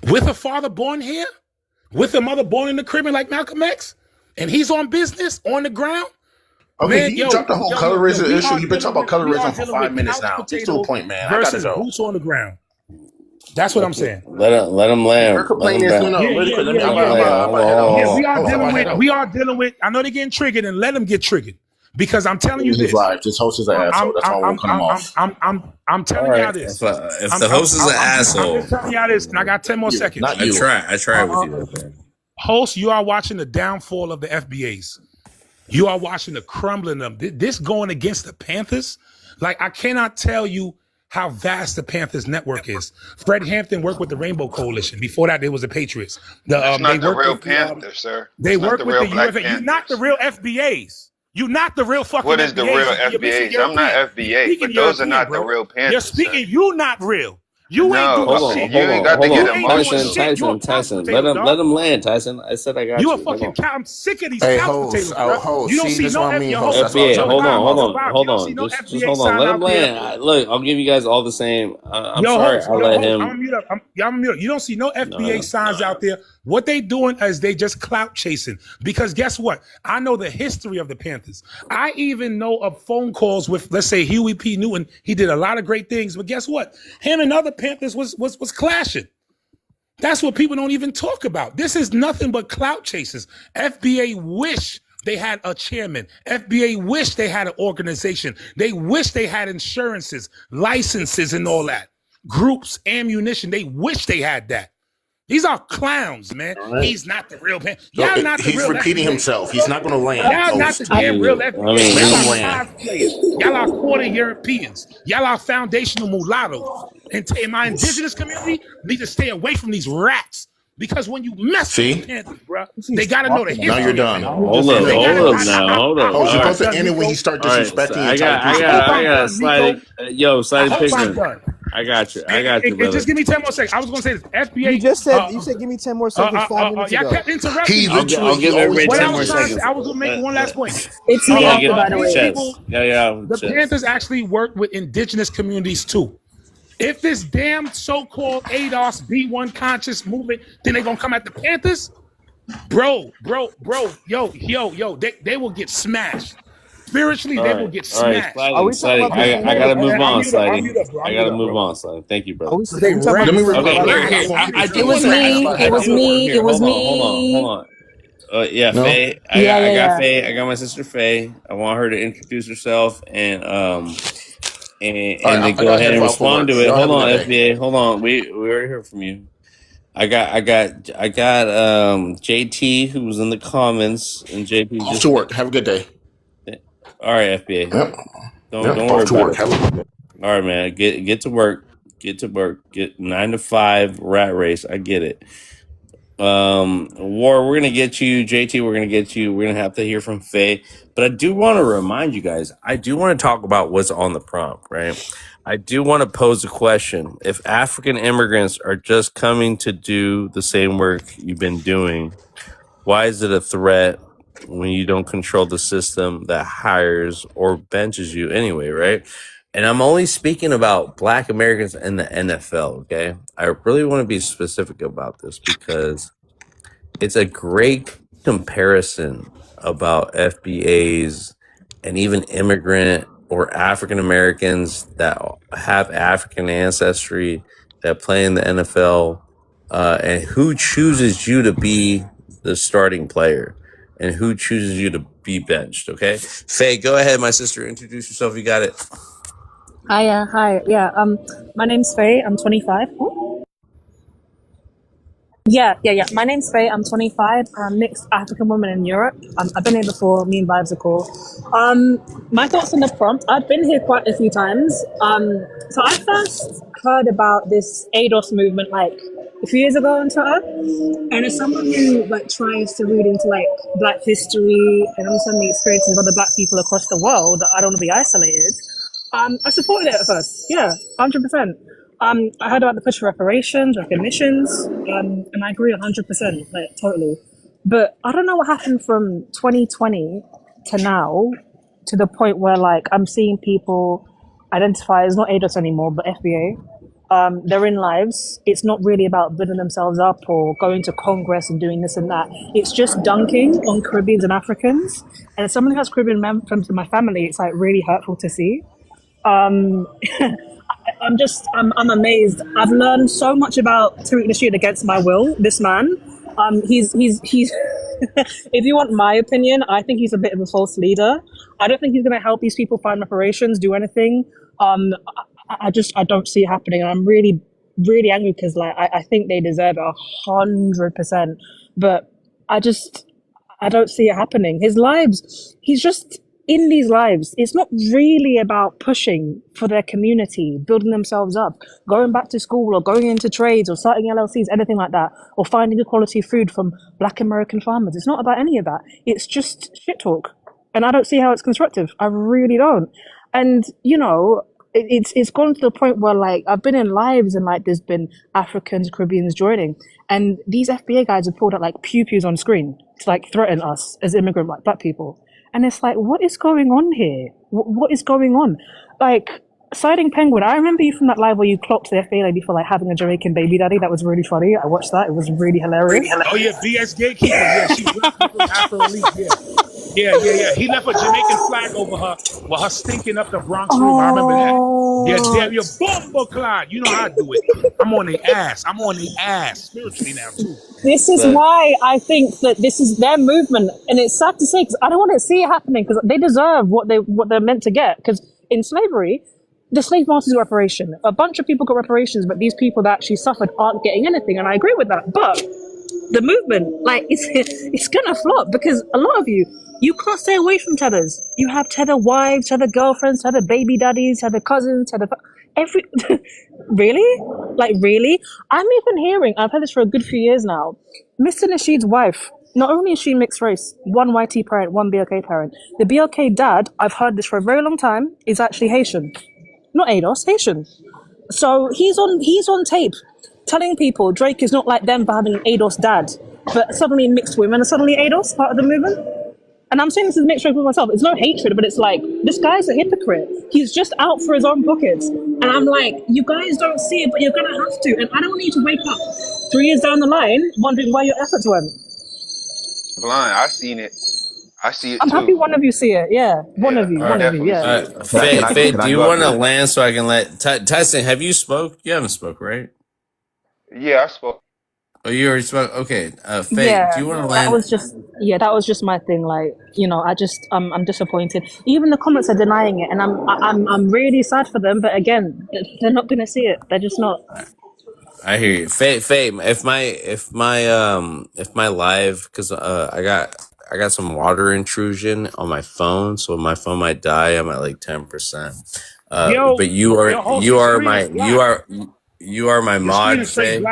with a father born here, with a mother born in the Caribbean like Malcolm X, and he's on business on the ground. Okay, man, you dropped the whole colorism issue. You've been talking about colorism for 5 minutes now. Get to the point, man. I gotta go. Boots on the ground. That's what I'm saying. Let him land. Her complaint is we are dealing with. I know they're getting triggered, and let them get triggered because I'm telling you this. This host is an asshole. That's all I'm coming off. I'm telling y'all this. If the host is an asshole, I'm telling y'all this, and I got 10 more seconds. I try with you. Host, you are watching the downfall of the FBAs. You are watching the crumbling of them. This going against the Panthers. Like, I cannot tell you how vast the Panthers network is. Fred Hampton worked with the Rainbow Coalition. Before that, there was the Patriots. That's not the real Panthers, sir. They work with the UFA. You're not the real FBAs. You're not the real fucking FBAs. What is the real FBAs? I'm not FBA, but those are not the real Panthers. You're speaking, you're not real. You ain't doing shit. You ain't got to get them. Tyson. Let him land, Tyson. I said I got you. You a fucking cow. I'm sick of these couch potatoes, bro. You don't see no FBA. Hold on. Just hold on. Let him land. Look, I'll give you guys all the same. I'm sorry. I'll let him. I'm mute up. You don't see no FBA signs out there. What they doing is they just clout chasing. Because guess what? I know the history of the Panthers. I even know of phone calls with, let's say, Huey P. Newton. He did a lot of great things. But guess what? Him and other Panthers was clashing. That's what people don't even talk about. This is nothing but clout chasers. FBA wish they had a chairman. FBA wish they had an organization. They wish they had insurances, licenses, and all that. Groups, ammunition. They wish they had that. These are clowns, man. Right. He's not the real man. Y'all not the He's real repeating FBA. Himself. He's not going to land. Y'all not the damn real FBA. Y'all are 5 players. Y'all are quarter Europeans. Y'all are foundational mulattoes. And my indigenous community need to stay away from these rats. Because when you mess with the Panthers, bro, they got to know the history. Now you're done. Hold up now. You're supposed to end it when you start disrespecting. I got a sliding picture. I got you, brother. Just give me 10 more seconds. I was going to say this. FBA. You said give me 10 more seconds 5 minutes ago. I kept interrupting. I'll give everybody 10 more seconds. I was going to make one last point. It's me after, by the way. The Panthers actually work with indigenous communities too. If this damn so-called ADOS B1 conscious movement, then they gonna come at the Panthers? Bro, yo, they will get smashed. Spiritually, they will get smashed. I gotta move on, Sliding. I gotta move on, Sliding. Thank you, brother. It was me. Hold on. Yeah, no? Faye. I got Faye. I got my sister Faye. I want her to introduce herself and then go ahead and respond to it. Hold on, FBA. Hold on. We already heard from you. I got JT who was in the comments, and JP off to work. Have a good day. All right, FBA. Yep. Don't worry about it. Have a good day. All right, man. Get to work. Get 9 to 5 rat race. I get it. War, we're gonna get you. JT, we're gonna get you. We're gonna have to hear from Faye. But I do want to remind you guys, I do want to talk about what's on the prompt, right? I do want to pose a question. If African immigrants are just coming to do the same work you've been doing, why is it a threat when you don't control the system that hires or benches you anyway, right? And I'm only speaking about Black Americans in the NFL, okay? I really want to be specific about this because it's a great comparison about FBAs and even immigrant or African Americans that have African ancestry that play in the NFL, and who chooses you to be the starting player and who chooses you to be benched, okay? Faye, go ahead, my sister. Introduce yourself. You got it. Hi. Yeah. My name's Faye. I'm 25. Yeah. My name's Faye. I'm 25. I'm mixed African woman in Europe. I've been here before. Me and Vibes are cool. My thoughts on the prompt. I've been here quite a few times. So I first heard about this ADOS movement like a few years ago on Twitter. And as someone who like tries to read into like Black history and understand the experiences of other Black people across the world, I don't want to be isolated. I supported it at first. Yeah, 100%. I heard about the push for reparations, recognitions, and I agree 100%, like totally. But I don't know what happened from 2020 to now, to the point where like I'm seeing people identify as not ADOS anymore, but FBA. They're in lives. It's not really about building themselves up or going to Congress and doing this and that. It's just dunking on Caribbeans and Africans. And as someone who has Caribbean members in my family, it's like really hurtful to see. I'm amazed. I've learned so much about Tariq Nasheed against my will. This man, he's if you want my opinion, I think he's a bit of a false leader. I don't think he's going to help these people find reparations, do anything. I don't see it happening, and I'm really, really angry because like I think they deserve it 100%, but I don't see it happening. His lives, he's just in these lives. It's not really about pushing for their community, building themselves up, going back to school or going into trades or starting LLCs, anything like that, or finding good quality food from Black American farmers. It's not about any of that. It's just shit talk. And I don't see how it's constructive. I really don't. And, you know, it's gone to the point where like I've been in lives and like there's been Africans, Caribbeans joining, and these FBA guys have pulled out like pew-pews on screen to like threaten us as immigrant like Black people. And it's like, what is going on here? What is going on? Like, Siding Penguin, I remember you from that live where you clocked the FBA lady for like having a Jamaican baby daddy. That was really funny. I watched that. It was really hilarious. Oh yeah, BS Gatekeeper. Yeah, she was Afro Elite. Yeah. He left a Jamaican flag over her while her stinking up the Bronx room. I remember that. Yeah, damn your bumbo clot. You know how I do it. I'm on the ass spiritually now too. This is why I think that this is their movement, and it's sad to say because I don't want to see it happening because they deserve what they're meant to get. Because in slavery, the slave masters got reparation. A bunch of people got reparations, but these people that actually suffered aren't getting anything, and I agree with that. But the movement, like, it's gonna flop because a lot of you can't stay away from tethers. You have tether wives, tether girlfriends, tether baby daddies, tether cousins, tether really? Like, really? I'm even hearing, I've had this for a good few years now, Mr. Nasheed's wife, not only is she mixed race, one YT parent, one BLK parent, the BLK dad, I've heard this for a very long time, is actually Haitian. Not ADOS, Haitian. So he's on tape telling people Drake is not like them for having an ADOS dad, but suddenly mixed women are suddenly ADOS, part of the movement. And I'm saying this is mixed race with myself. It's no hatred, but it's like, this guy's a hypocrite. He's just out for his own pockets. And I'm like, you guys don't see it, but you're going to have to. And I don't want you to wake up 3 years down the line wondering where your efforts went. Blind, I seen it. I see it I'm too. happy one of you see it. Yeah, one of you, yeah. Faye, do you want to land so I can let Tyson? Have you spoke? You haven't spoke, right? Yeah, I spoke. Oh, you already spoke. Okay, Faye, do you want to land? That was just my thing. Like, you know, I'm disappointed. Even the comments are denying it, and I'm really sad for them. But again, they're not gonna see it. They're just not. I hear you, Faye. If my live, because I got some water intrusion on my phone, so my phone might die. I'm at like 10%. But you are my mod, Faye.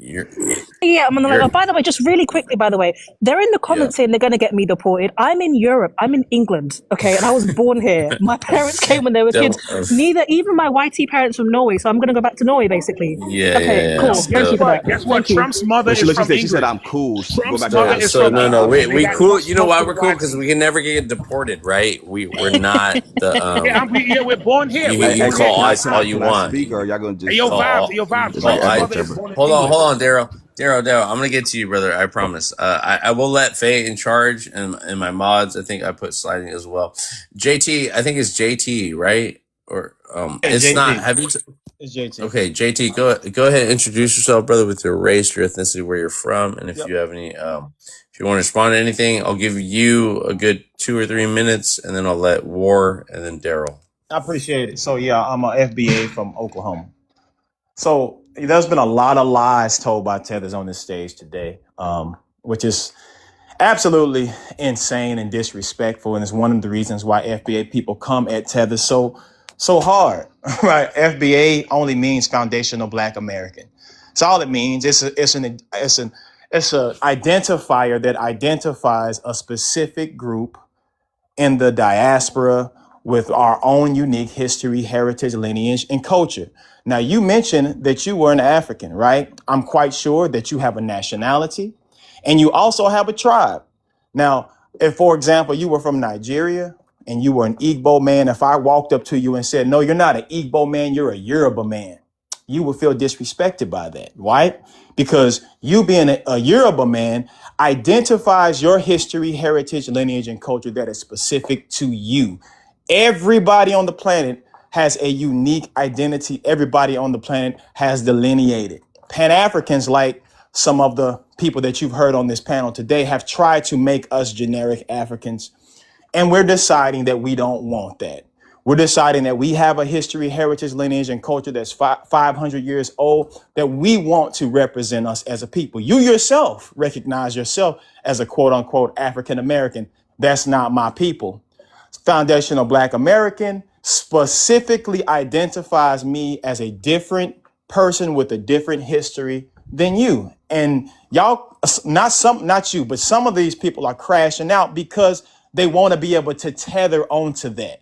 Yeah, I'm on the line. Oh, by the way, just really quickly, by the way, they're in the comments saying they're going to get me deported. I'm in Europe. I'm in England, okay? And I was born here. My parents came when they were kids. Even my YT parents from Norway, so I'm going to go back to Norway, basically. Yeah. Cool. Thank you for that. Guess what? Trump's mother is from England. She said, I'm cool. Trump's mother is from England. We cool. You know why we're cool? Because we can never get deported, right? We're not the... we're born here. You can call us all you want. Y'all going to just... Yo, Vibes. Hold on, Daryl, I'm gonna get to you, brother. I promise. I will let Faye in charge and my mods. I think I put sliding as well. JT, I think it's JT, right? Or it's JT. Not. Have you? It's JT. Okay, JT, go ahead and introduce yourself, brother, with your race, your ethnicity, where you're from, and if you have any, if you want to respond to anything, I'll give you a good 2 or 3 minutes, and then I'll let War and then Daryl. I appreciate it. So yeah, I'm a FBA from Oklahoma. So there's been a lot of lies told by tethers on this stage today, which is absolutely insane and disrespectful, and it's one of the reasons why FBA people come at tether so hard. Right? FBA only means Foundational Black American. It's all it means. It's an identifier that identifies a specific group in the diaspora with our own unique history, heritage, lineage, and culture. Now, you mentioned that you were an African, right? I'm quite sure that you have a nationality and you also have a tribe. Now, if, for example, you were from Nigeria and you were an Igbo man, if I walked up to you and said, no, you're not an Igbo man, you're a Yoruba man, you would feel disrespected by that, right? Because you being a Yoruba man identifies your history, heritage, lineage, and culture that is specific to you. Everybody on the planet has a unique identity. Everybody on the planet has delineated. Pan-Africans, like some of the people that you've heard on this panel today, have tried to make us generic Africans. And we're deciding that we don't want that. We're deciding that we have a history, heritage, lineage, and culture that's 500 years old that we want to represent us as a people. You yourself recognize yourself as a quote unquote African American. That's not my people. Foundational Black American specifically identifies me as a different person with a different history than you. And y'all, not you, but some of these people are crashing out because they want to be able to tether onto that.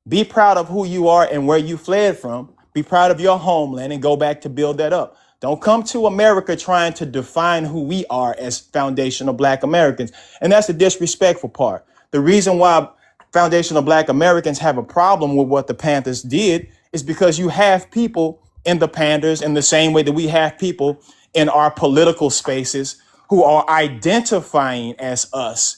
Be proud of who you are and where you fled from. Be proud of your homeland and go back to build that up. Don't come to America trying to define who we are as Foundational Black Americans. And that's the disrespectful part. The reason why Foundational Black Americans have a problem with what the Panthers did is because you have people in the Panthers in the same way that we have people in our political spaces who are identifying as us,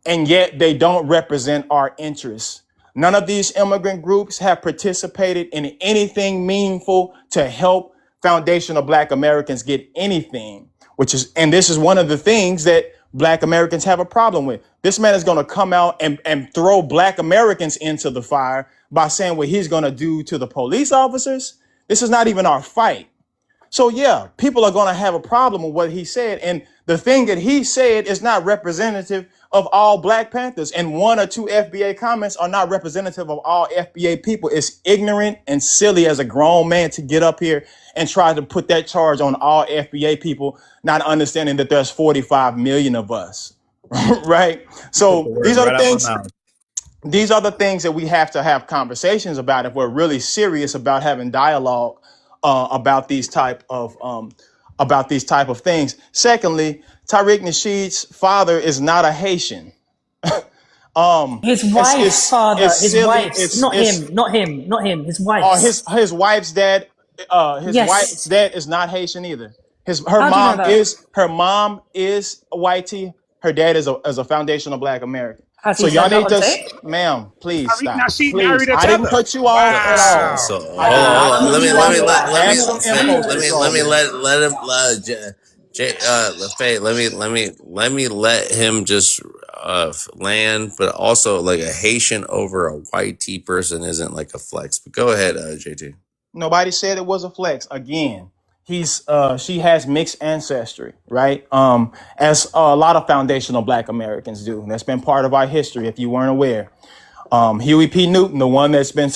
and yet they don't represent our interests. None of these immigrant groups have participated in anything meaningful to help Foundational Black Americans get anything, and this is one of the things that Black Americans have a problem with. This man is going to come out and throw Black Americans into the fire by saying what he's going to do to the police officers. This is not even our fight. So yeah, people are going to have a problem with what he said. And the thing that he said is not representative of all Black Panthers. And 1 or 2 FBA comments are not representative of all FBA people. It's ignorant and silly as a grown man to get up here and try to put that charge on all FBA people, not understanding that there's 45 million of us, right? So these are the things. These are the things that we have to have conversations about if we're really serious about having dialogue about these type of things. Secondly, Tariq Nasheed's father is not a Haitian. His wife's father, his wife's, not him, his wife's. His wife's dad, wife's dad is not Haitian either. Her mom is whitey. Her dad is a Foundational Black American. So y'all need to, ma'am, please stop. Please. I didn't cut you off at all. So let me let him just land, but also like a Haitian over a white T person isn't like a flex. But go ahead, JT. Nobody said it was a flex. Again, she has mixed ancestry, right? As a lot of Foundational Black Americans do. That's been part of our history, if you weren't aware. Huey P. Newton, the one that's been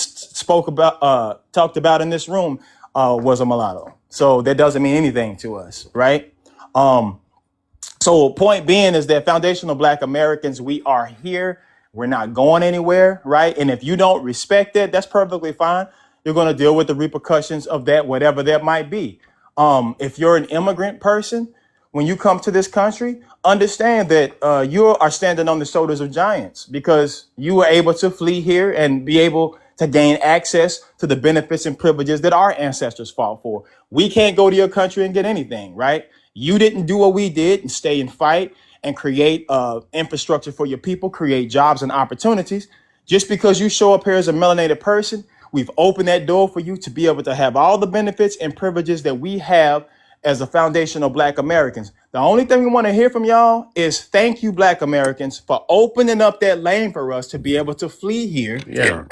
talked about in this room, was a mulatto. So that doesn't mean anything to us, right? So point being is that Foundational Black Americans, we are here. We're not going anywhere, right? And if you don't respect that, that's perfectly fine. You're going to deal with the repercussions of that, whatever that might be. If you're an immigrant person, when you come to this country, understand that you are standing on the shoulders of giants because you were able to flee here and be able to gain access to the benefits and privileges that our ancestors fought for. We can't go to your country and get anything, right? You didn't do what we did and stay and fight and create infrastructure for your people, create jobs and opportunities. Just because you show up here as a melanated person, we've opened that door for you to be able to have all the benefits and privileges that we have as a Foundational Black Americans. The only thing we want to hear from y'all is thank you, Black Americans, for opening up that lane for us to be able to flee here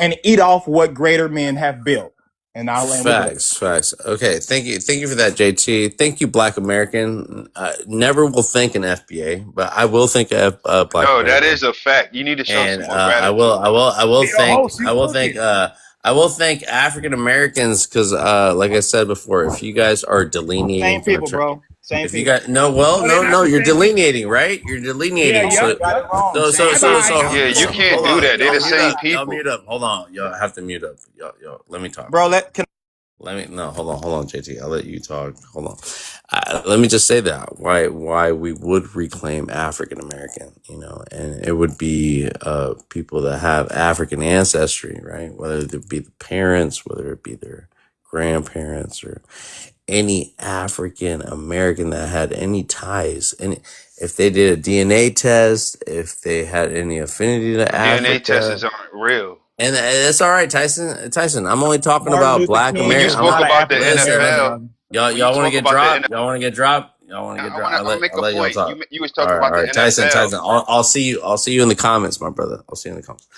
and eat off what greater men have built. And I'll land with that. Facts. Okay, thank you for that, JT. Thank you, Black American. Never will think an FBA, but I will think a Black No, that American, is a fact. You need to show and some more gratitude. I will thank African Americans because, like I said before, if you guys are delineating, Same people, bro. Same if you people. guys no, you're delineating, right? You're delineating. Yeah, got it wrong. Yeah, you can't do that. They're the same people. Y'all mute up. Hold on. Y'all have to mute up. Y'all, let me talk. Bro, hold on, JT. I'll let you talk. Hold on. Let me just say that why we would reclaim African American, and it would be people that have African ancestry, right? Whether it be the parents, whether it be their grandparents, or any African American that had any ties, and if they did a DNA test, if they had any affinity to Africa, DNA tests aren't real. and that's all right, Tyson. I'm only talking Martin about Luther Black King. When you American. spoke about the Listen, NFL, y'all want to get dropped? Y'all want to get dropped? I'll make I'll a let y'all point. talk. You was talking about the Tyson. NFL. I'll see you in the comments, my brother. I'll see you in the comments.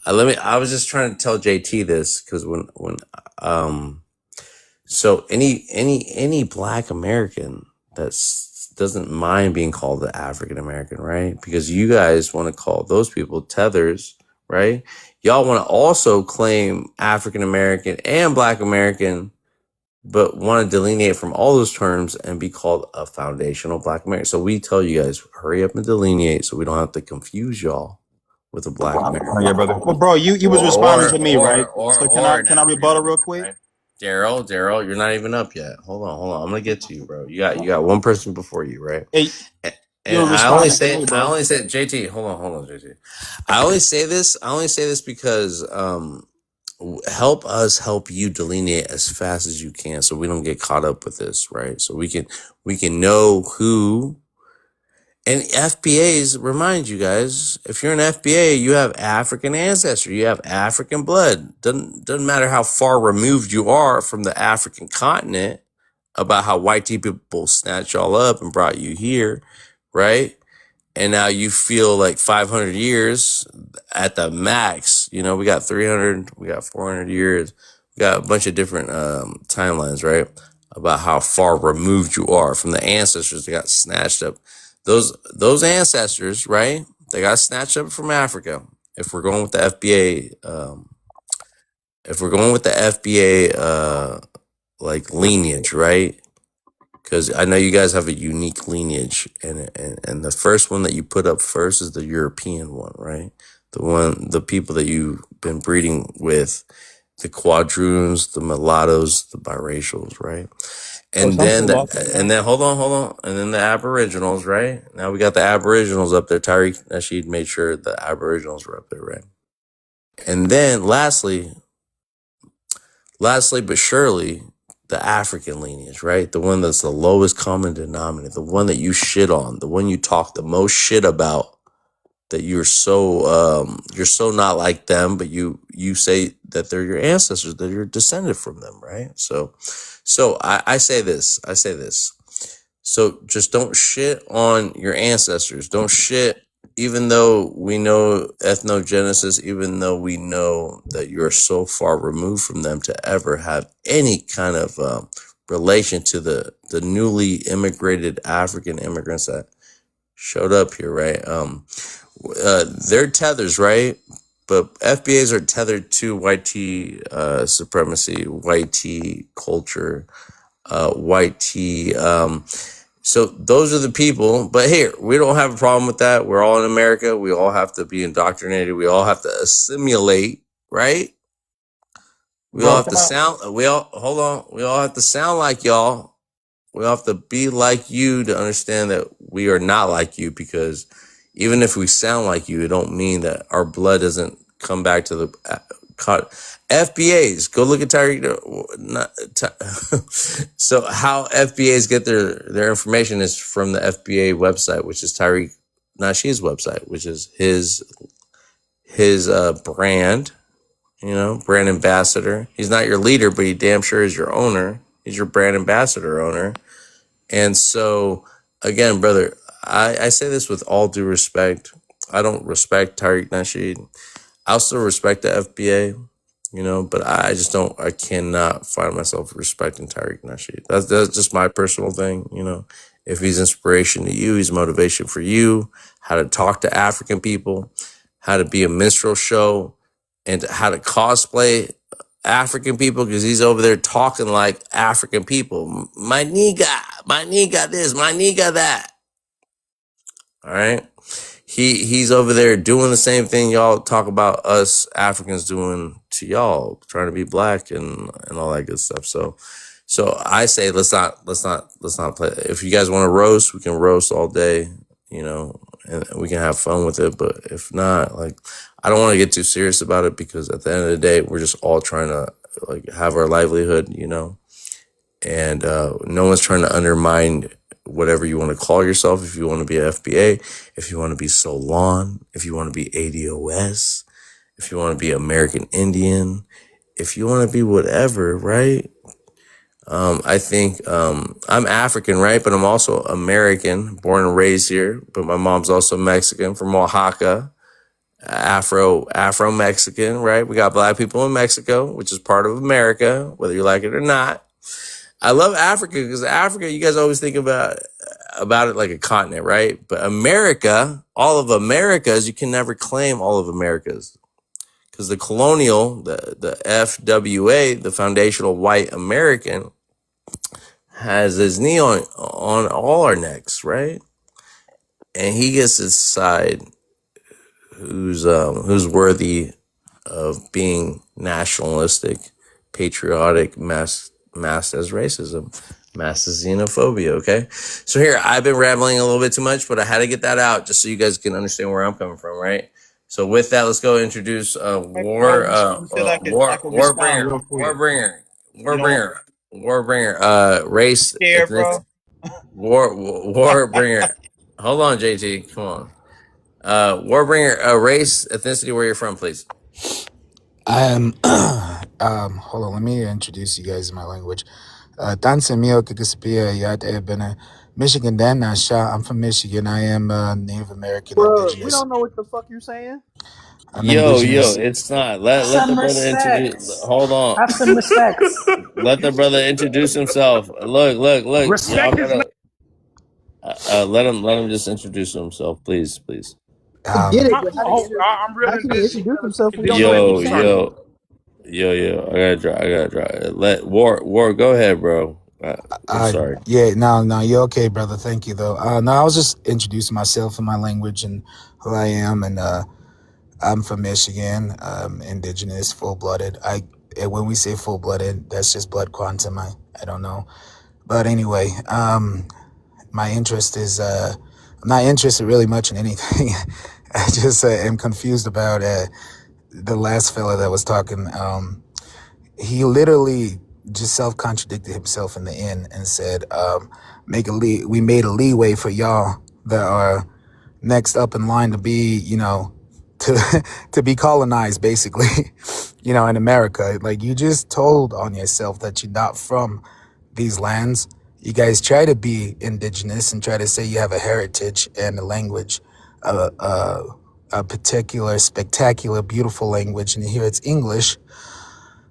I was just trying to tell JT this because so any Black American that doesn't mind being called the African American, right? Because you guys want to call those people tethers, right? Y'all want to also claim African American and Black American, but want to delineate from all those terms and be called a foundational Black American. So we tell you guys, hurry up and delineate so we don't have to confuse y'all with a Black American. Oh, yeah, brother. Well, bro, you was responding to me, right? So can I rebuttal real quick? Right? Daryl, you're not even up yet. Hold on. I'm gonna get to you, bro. You got one person before you, right? Hey, and I only say JT. Hold on, JT. I only say this because help us help you delineate as fast as you can, so we don't get caught up with this, right? So we can know who. And FBAs, remind you guys, if you're an FBA, you have African ancestry, you have African blood. Doesn't matter how far removed you are from the African continent about how white people snatched y'all up and brought you here, right? And now you feel like 500 years at the max. We got 300, we got 400 years. We got a bunch of different timelines, right? About how far removed you are from the ancestors that got snatched up. Those ancestors, right? They got snatched up from Africa. If we're going with the FBA, like lineage, right? Because I know you guys have a unique lineage, and the first one that you put up first is the European one, right? The people that you've been breeding with, the quadroons, the mulattoes, the biracials, right? And then hold on. And then the Aboriginals, right? Now we got the Aboriginals up there. Tariq Nasheed made sure the Aboriginals were up there, right? And then lastly but surely, the African lineage, right? The one that's the lowest common denominator, the one that you shit on, the one you talk the most shit about, that you're so not like them, but you say that they're your ancestors, that you're descended from them, right? So I say this. So just don't shit on your ancestors. Don't shit, even though we know ethnogenesis, even though we know that you're so far removed from them to ever have any kind of relation to the newly immigrated African immigrants that showed up here, right? They're tethers, right? But FBAs are tethered to white tea supremacy, white tea culture, white tea. So those are the people. But here, we don't have a problem with that. We're all in America. We all have to be indoctrinated. We all have to assimilate, right? We all have to sound. We all have to sound like y'all. We all have to be like you to understand that we are not like you, because even if we sound like you, it don't mean that our blood doesn't come back to the FBAs. Go look at Tariq. So how FBAs get their information is from the FBA website, which is Tariq Nasheed's website, which is his brand, brand ambassador. He's not your leader, but he damn sure is your owner. He's your brand ambassador owner. And so, again, brother, I say this with all due respect. I don't respect Tariq Nasheed. I also respect the FBA. but I cannot find myself respecting Tariq Nasheed. That's just my personal thing. If he's inspiration to you, he's motivation for you, how to talk to African people, how to be a minstrel show, and how to cosplay African people, because he's over there talking like African people. My nigga this, my nigga that. All right. He's over there doing the same thing y'all talk about us Africans doing to y'all, trying to be black and all that good stuff. So I say let's not play. If you guys want to roast, we can roast all day, and we can have fun with it. But if not, I don't want to get too serious about it, because at the end of the day, we're just all trying to have our livelihood, and no one's trying to undermine whatever you want to call yourself. If you want to be a FBA, if you want to be Solon, if you want to be ADOS, if you want to be American Indian, if you want to be whatever, right? I think I'm African, right? But I'm also American, born and raised here. But my mom's also Mexican, from Oaxaca, Afro-Mexican, right? We got black people in Mexico, which is part of America, whether you like it or not. I love Africa because Africa, you guys always think about it like a continent, right? But America, all of Americas, you can never claim all of Americas, because the colonial, the FWA, the foundational white American, has his knee on all our necks, right? And he gets to decide who's worthy of being nationalistic, patriotic, masked as racism, masked as xenophobia. Okay, so here I've been rambling a little bit too much, but I had to get that out just so you guys can understand where I'm coming from, right? So with that, let's go introduce Warbringer, race, Warbringer. Hold on, JT, come on. Warbringer, race, ethnicity, where you're from, please. I am, hold on, let me introduce you guys in my language. Tansemio Kikisipia Yat Ebene, Michigan Dan Nasha. I'm from Michigan. I am Native American indigenous. We don't know what the fuck you're saying. Yo, it's not. Let the brother introduce. Hold on. Have some respect. Let the brother introduce himself. Look. Respect his let him just introduce himself, please. I get it. I'm really introduce himself. Yo. I gotta try. Let War. Go ahead, bro. I'm sorry. Yeah, no, you're okay, brother. Thank you, though. No, I was just introducing myself in my language and who I am, and I'm from Michigan. Indigenous, full-blooded. When we say full-blooded, that's just blood quantum. I don't know, but anyway, my interest is I'm not interested really much in anything. I just am confused about the last fella that was talking. He literally just self-contradicted himself in the end and said, we made a leeway for y'all that are next up in line to be, to be colonized, basically, in America. Like, you just told on yourself that you're not from these lands. You guys try to be indigenous and try to say you have a heritage and a language, a particular, spectacular, beautiful language, and here it's English,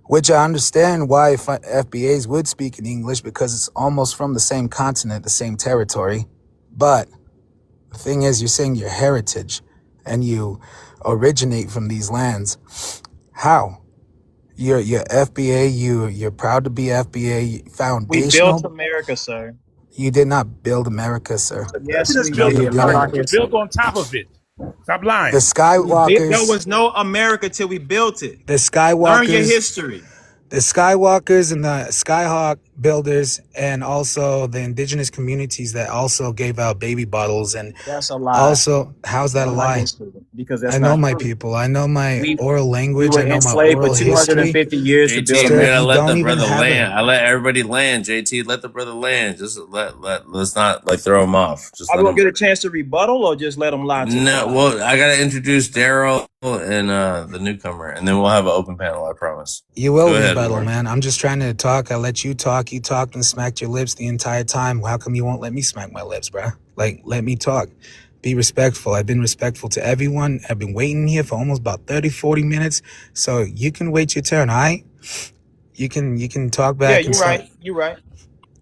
which I understand why FBAs would speak in English, because it's almost from the same continent, the same territory. But the thing is, you're saying your heritage and you originate from these lands. How? You're FBA, you're proud to be FBA foundational. We built America, sir. You did not build America, sir. Yes, we built America. We built on top of it. Stop lying. The Skywalkers. There was no America till we built it. The Skywalkers. Learn your history. The Skywalkers and the Skyhawk builders, and also the indigenous communities that also gave out baby bottles. And that's a lie. Also, how's that a lie? Because that's I know my people. I know my oral language. We were enslaved for 250 years to build America. I let the brother land. I let everybody land. JT, let the brother land. Just let's not throw him off. Just I will get a chance to rebuttal, or just let him lie. No, well, I gotta introduce Daryl and the newcomer, and then we'll have an open panel. I promise. You will rebuttal, man. I'm just trying to talk. I let you talk. You talked and smacked your lips the entire time. How come you won't let me smack my lips, bro? Like, let me talk. Be respectful. I've been respectful to everyone. I've been waiting here for almost about 30, 40 minutes. So you can wait your turn, all right? You can talk Yeah, back and you're start. right. You're right.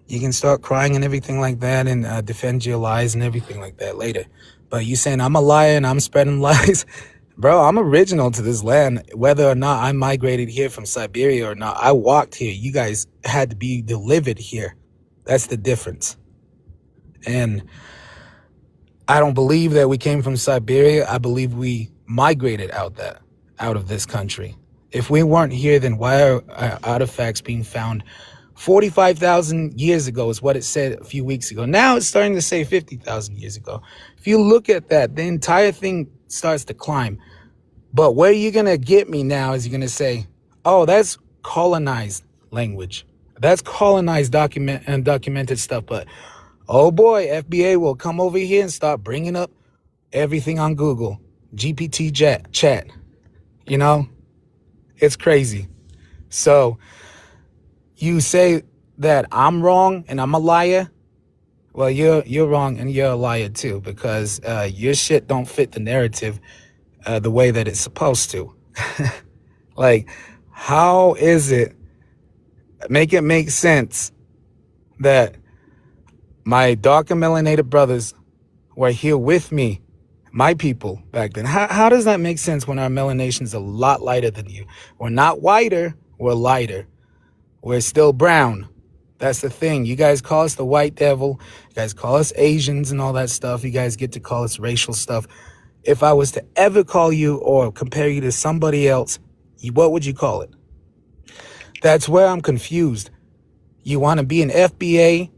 You can start crying and everything like that and defend your lies and everything like that later. But you saying I'm a liar and I'm spreading lies? Bro, I'm original to this land. Whether or not I migrated here from Siberia or not, I walked here. You guys had to be delivered here. That's the difference. And I don't believe that we came from Siberia. I believe we migrated out of this country. If we weren't here, then why are artifacts being found 45,000 years ago is what it said a few weeks ago. Now it's starting to say 50,000 years ago. If you look at that, the entire thing starts to climb. But where you're going to get me now is you're going to say, oh, that's colonized language. That's colonized documented stuff. But, oh boy, FBA will come over here and start bringing up everything on Google. GPT chat. You know, it's crazy. So you say that I'm wrong and I'm a liar. Well, you're wrong and you're a liar too, because your shit don't fit the narrative the way that it's supposed to. Like, how is it? Make it make sense that my dark and melanated brothers were here with me, my people back then. How does that make sense when our melanation's a lot lighter than you? We're not whiter, we're lighter. We're still brown. That's the thing. You guys call us the white devil. You guys call us Asians and all that stuff. You guys get to call us racial stuff. If I was to ever call you or compare you to somebody else, what would you call it? That's where I'm confused. You want to be an FBA?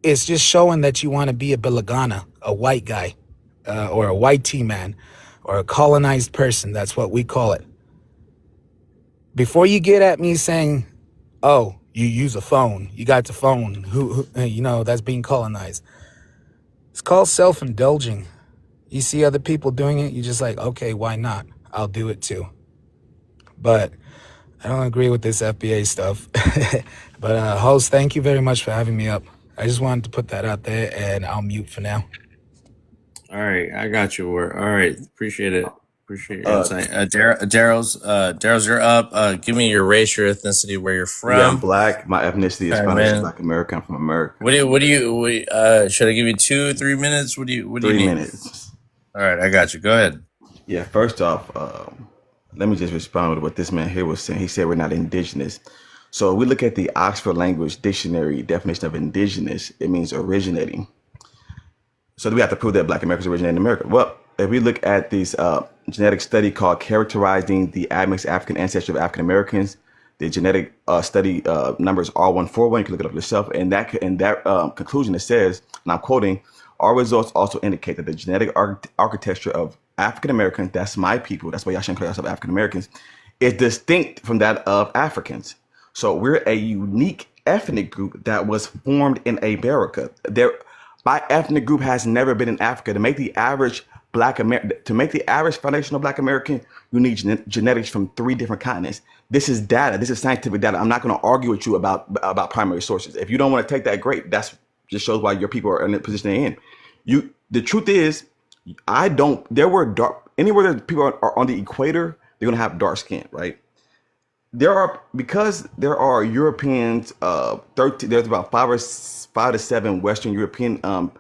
It's just showing that you want to be a Bilagana, a white guy, or a white T-man, or a colonized person. That's what we call it. Before you get at me saying, oh, you use a phone, you got the phone, who you know, that's being colonized. It's called self-indulging. You see other people doing it, you're just like, okay, why not? I'll do it too. But I don't agree with this FBA stuff. But host, thank you very much for having me up. I just wanted to put that out there, and I'll mute for now. All right, I got you. All right, appreciate it. Appreciate your insight. Daryl's, you're up. Give me your race, your ethnicity, where you're from. Yeah, I'm black. My ethnicity is Spanish, Black American. I'm from America. What do you should I give you 2-3 minutes? What do you 3 need? minutes. All right, I got you. Go ahead. Yeah, first off, let me just respond with what this man here was saying. He said we're not indigenous. So we look at the Oxford Language Dictionary definition of indigenous, it means originating. So do we have to prove that Black Americans originated in America? Well, if we look at this genetic study called Characterizing the Admixed African Ancestry of African Americans, the genetic study number is R141. You can look it up yourself. And that conclusion, it says, and I'm quoting, our results also indicate that the genetic architecture of African Americans, that's my people, that's why y'all shouldn't call yourself African Americans, is distinct from that of Africans. So we're a unique ethnic group that was formed in America. My ethnic group has never been in Africa. To make the average foundational Black American, you need genetics from 3 different continents. This is data. This is scientific data. I'm not going to argue with you about primary sources. If you don't want to take that, great. That's just shows why your people are in the position they're in. The truth is, anywhere that people are on the equator, they're going to have dark skin, right? Because there are Europeans, there's about 5 to 7 Western European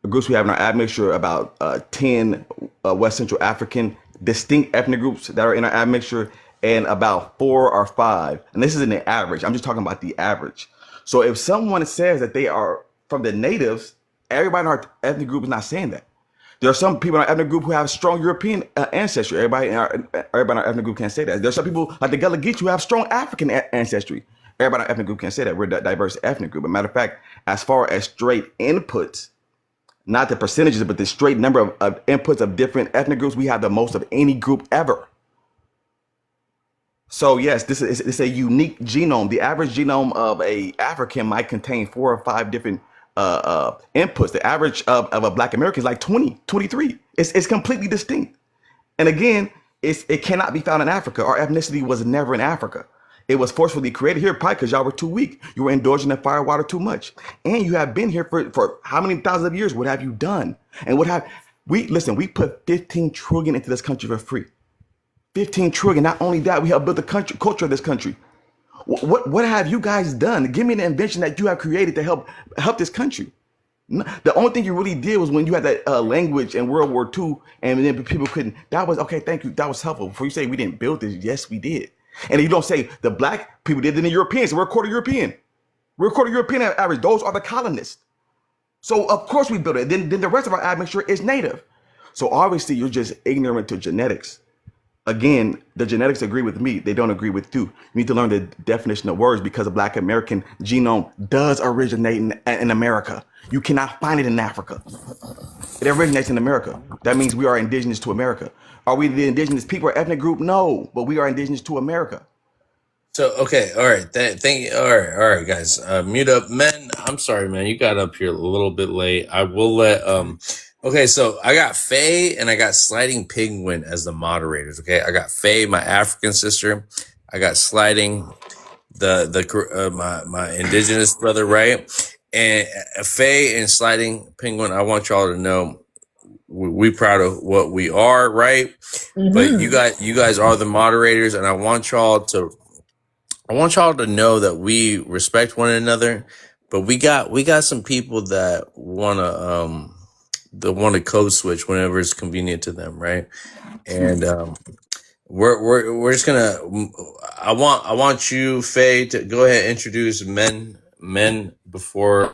groups we have in our admixture, about 10 West Central African distinct ethnic groups that are in our admixture, and about 4 or 5. And this is in the average. I'm just talking about the average. So if someone says that they are from the natives, everybody in our ethnic group is not saying that. There are some people in our ethnic group who have strong European ancestry. Everybody in our ethnic group can't say that. There's some people like the Gullah Geechee who have strong African ancestry. Everybody in our ethnic group can't say that. We're a diverse ethnic group. As a matter of fact, as far as straight inputs, not the percentages, but the straight number of inputs of different ethnic groups, we have the most of any group ever. So yes, this is a unique genome. The average genome of a African might contain 4 or 5 different inputs. The average of a Black American is like 20, 23. It's completely distinct. And again, it cannot be found in Africa. Our ethnicity was never in Africa. It was forcefully created here, probably because y'all were too weak. You were indulging in firewater too much. And you have been here for how many thousands of years? What have you done? And We put 15 trillion into this country for free. 15 trillion. Not only that, we help build the country, culture of this country. What have you guys done? Give me an invention that you have created to help this country. The only thing you really did was when you had that language in World War II, and then people couldn't. That was okay. Thank you. That was helpful. Before you say we didn't build this, yes, we did. And you don't say the black people did, then the Europeans. We're a quarter European. We're a quarter European average. Those are the colonists. So of course we built it. Then the rest of our admixture is native. So obviously you're just ignorant to genetics. Again, the genetics agree with me. They don't agree with you. You need to learn the definition of words because the Black American genome does originate in America. You cannot find it in Africa. It originates in America. That means we are indigenous to America. Are we the indigenous people or ethnic group? No, but we are indigenous to America. So okay, all right, thank you. All right, guys, mute up, men. I'm sorry, man, you got up here a little bit late. I will let Okay, so I got Faye and I got Sliding Penguin as the moderators. Okay, I got Faye, my African sister. I got Sliding, my indigenous brother, right? And Faye and Sliding Penguin. I want y'all to know we proud of what we are, right? Mm-hmm. But you guys are the moderators, and I want y'all to know that we respect one another, but we got some people that wanna code switch whenever it's convenient to them, right? And we're just gonna. I want you, Faye, to go ahead and introduce men before.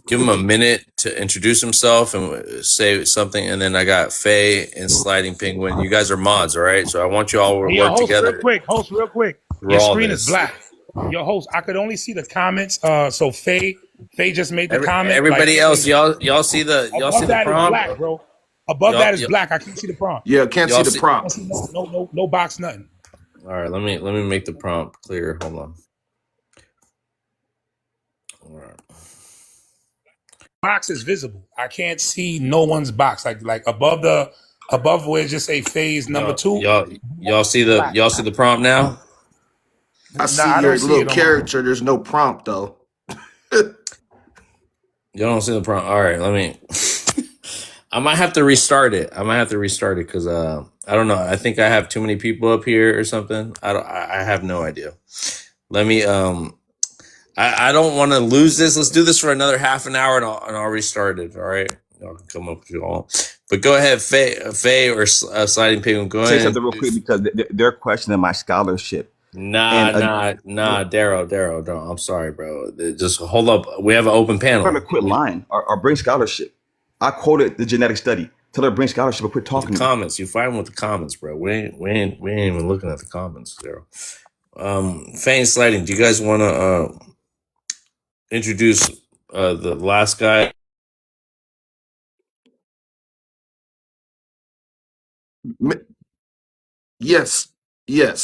Give him a minute to introduce himself and say something, and then I got Faye and Sliding Penguin. You guys are mods, all right? So I want you all to work together. Host real quick. Your screen is black. Your host, I could only see the comments. So Faye just made the comment. Everybody else, y'all see the prompt? Black, bro. Above that is black. I can't see the prompt. Yeah, can't see the prompt. No box, nothing. All right, let me make the prompt clear. Hold on. All right. Box is visible. I can't see no one's box. Like above where it just say phase number 2. Y'all see the prompt now? I see your little character. There's no prompt though. You don't see the prompt. All right, let me. I might have to restart it. Because I don't know. I think I have too many people up here or something. I have no idea. Let me I don't want to lose this. Let's do this for another half an hour and I'll restart it. All right, y'all can come up with you all. But go ahead, Faye or Sliding Penguin. Go ahead. Say something real quick because they're questioning my scholarship. Nah, Daryl, don't. I'm sorry, bro. Just hold up. We have an open panel. I'm trying to quit lying or bring scholarship. I quoted the genetic study. Tell her to bring scholarship or quit talking. The comments. You fight with the comments, bro. We ain't even looking at the comments, Daryl. Faye and Sliding, do you guys want to introduce the last guy? Yes,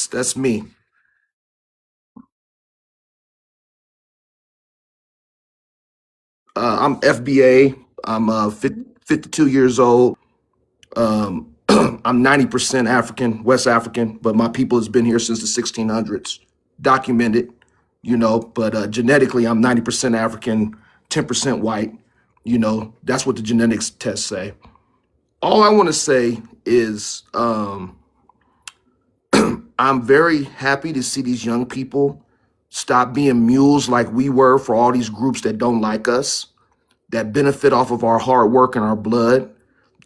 that's me. I'm FBA. I'm 52 years old. I'm 90% African, West African, but my people has been here since the 1600s, documented, but genetically I'm 90% African, 10% white. That's what the genetics tests say. All I want to say is I'm very happy to see these young people stop being mules like we were for all these groups that don't like us, that benefit off of our hard work and our blood,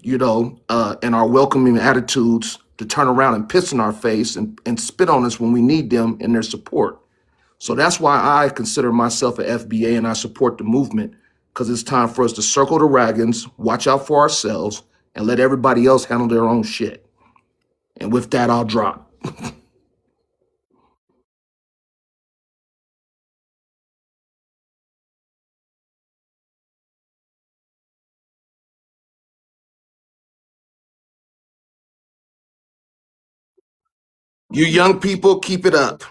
and our welcoming attitudes, to turn around and piss in our face and spit on us when we need them and their support. So that's why I consider myself an FBA and I support the movement, because it's time for us to circle the wagons, watch out for ourselves, and let everybody else handle their own shit. And with that, I'll drop. You young people, keep it up.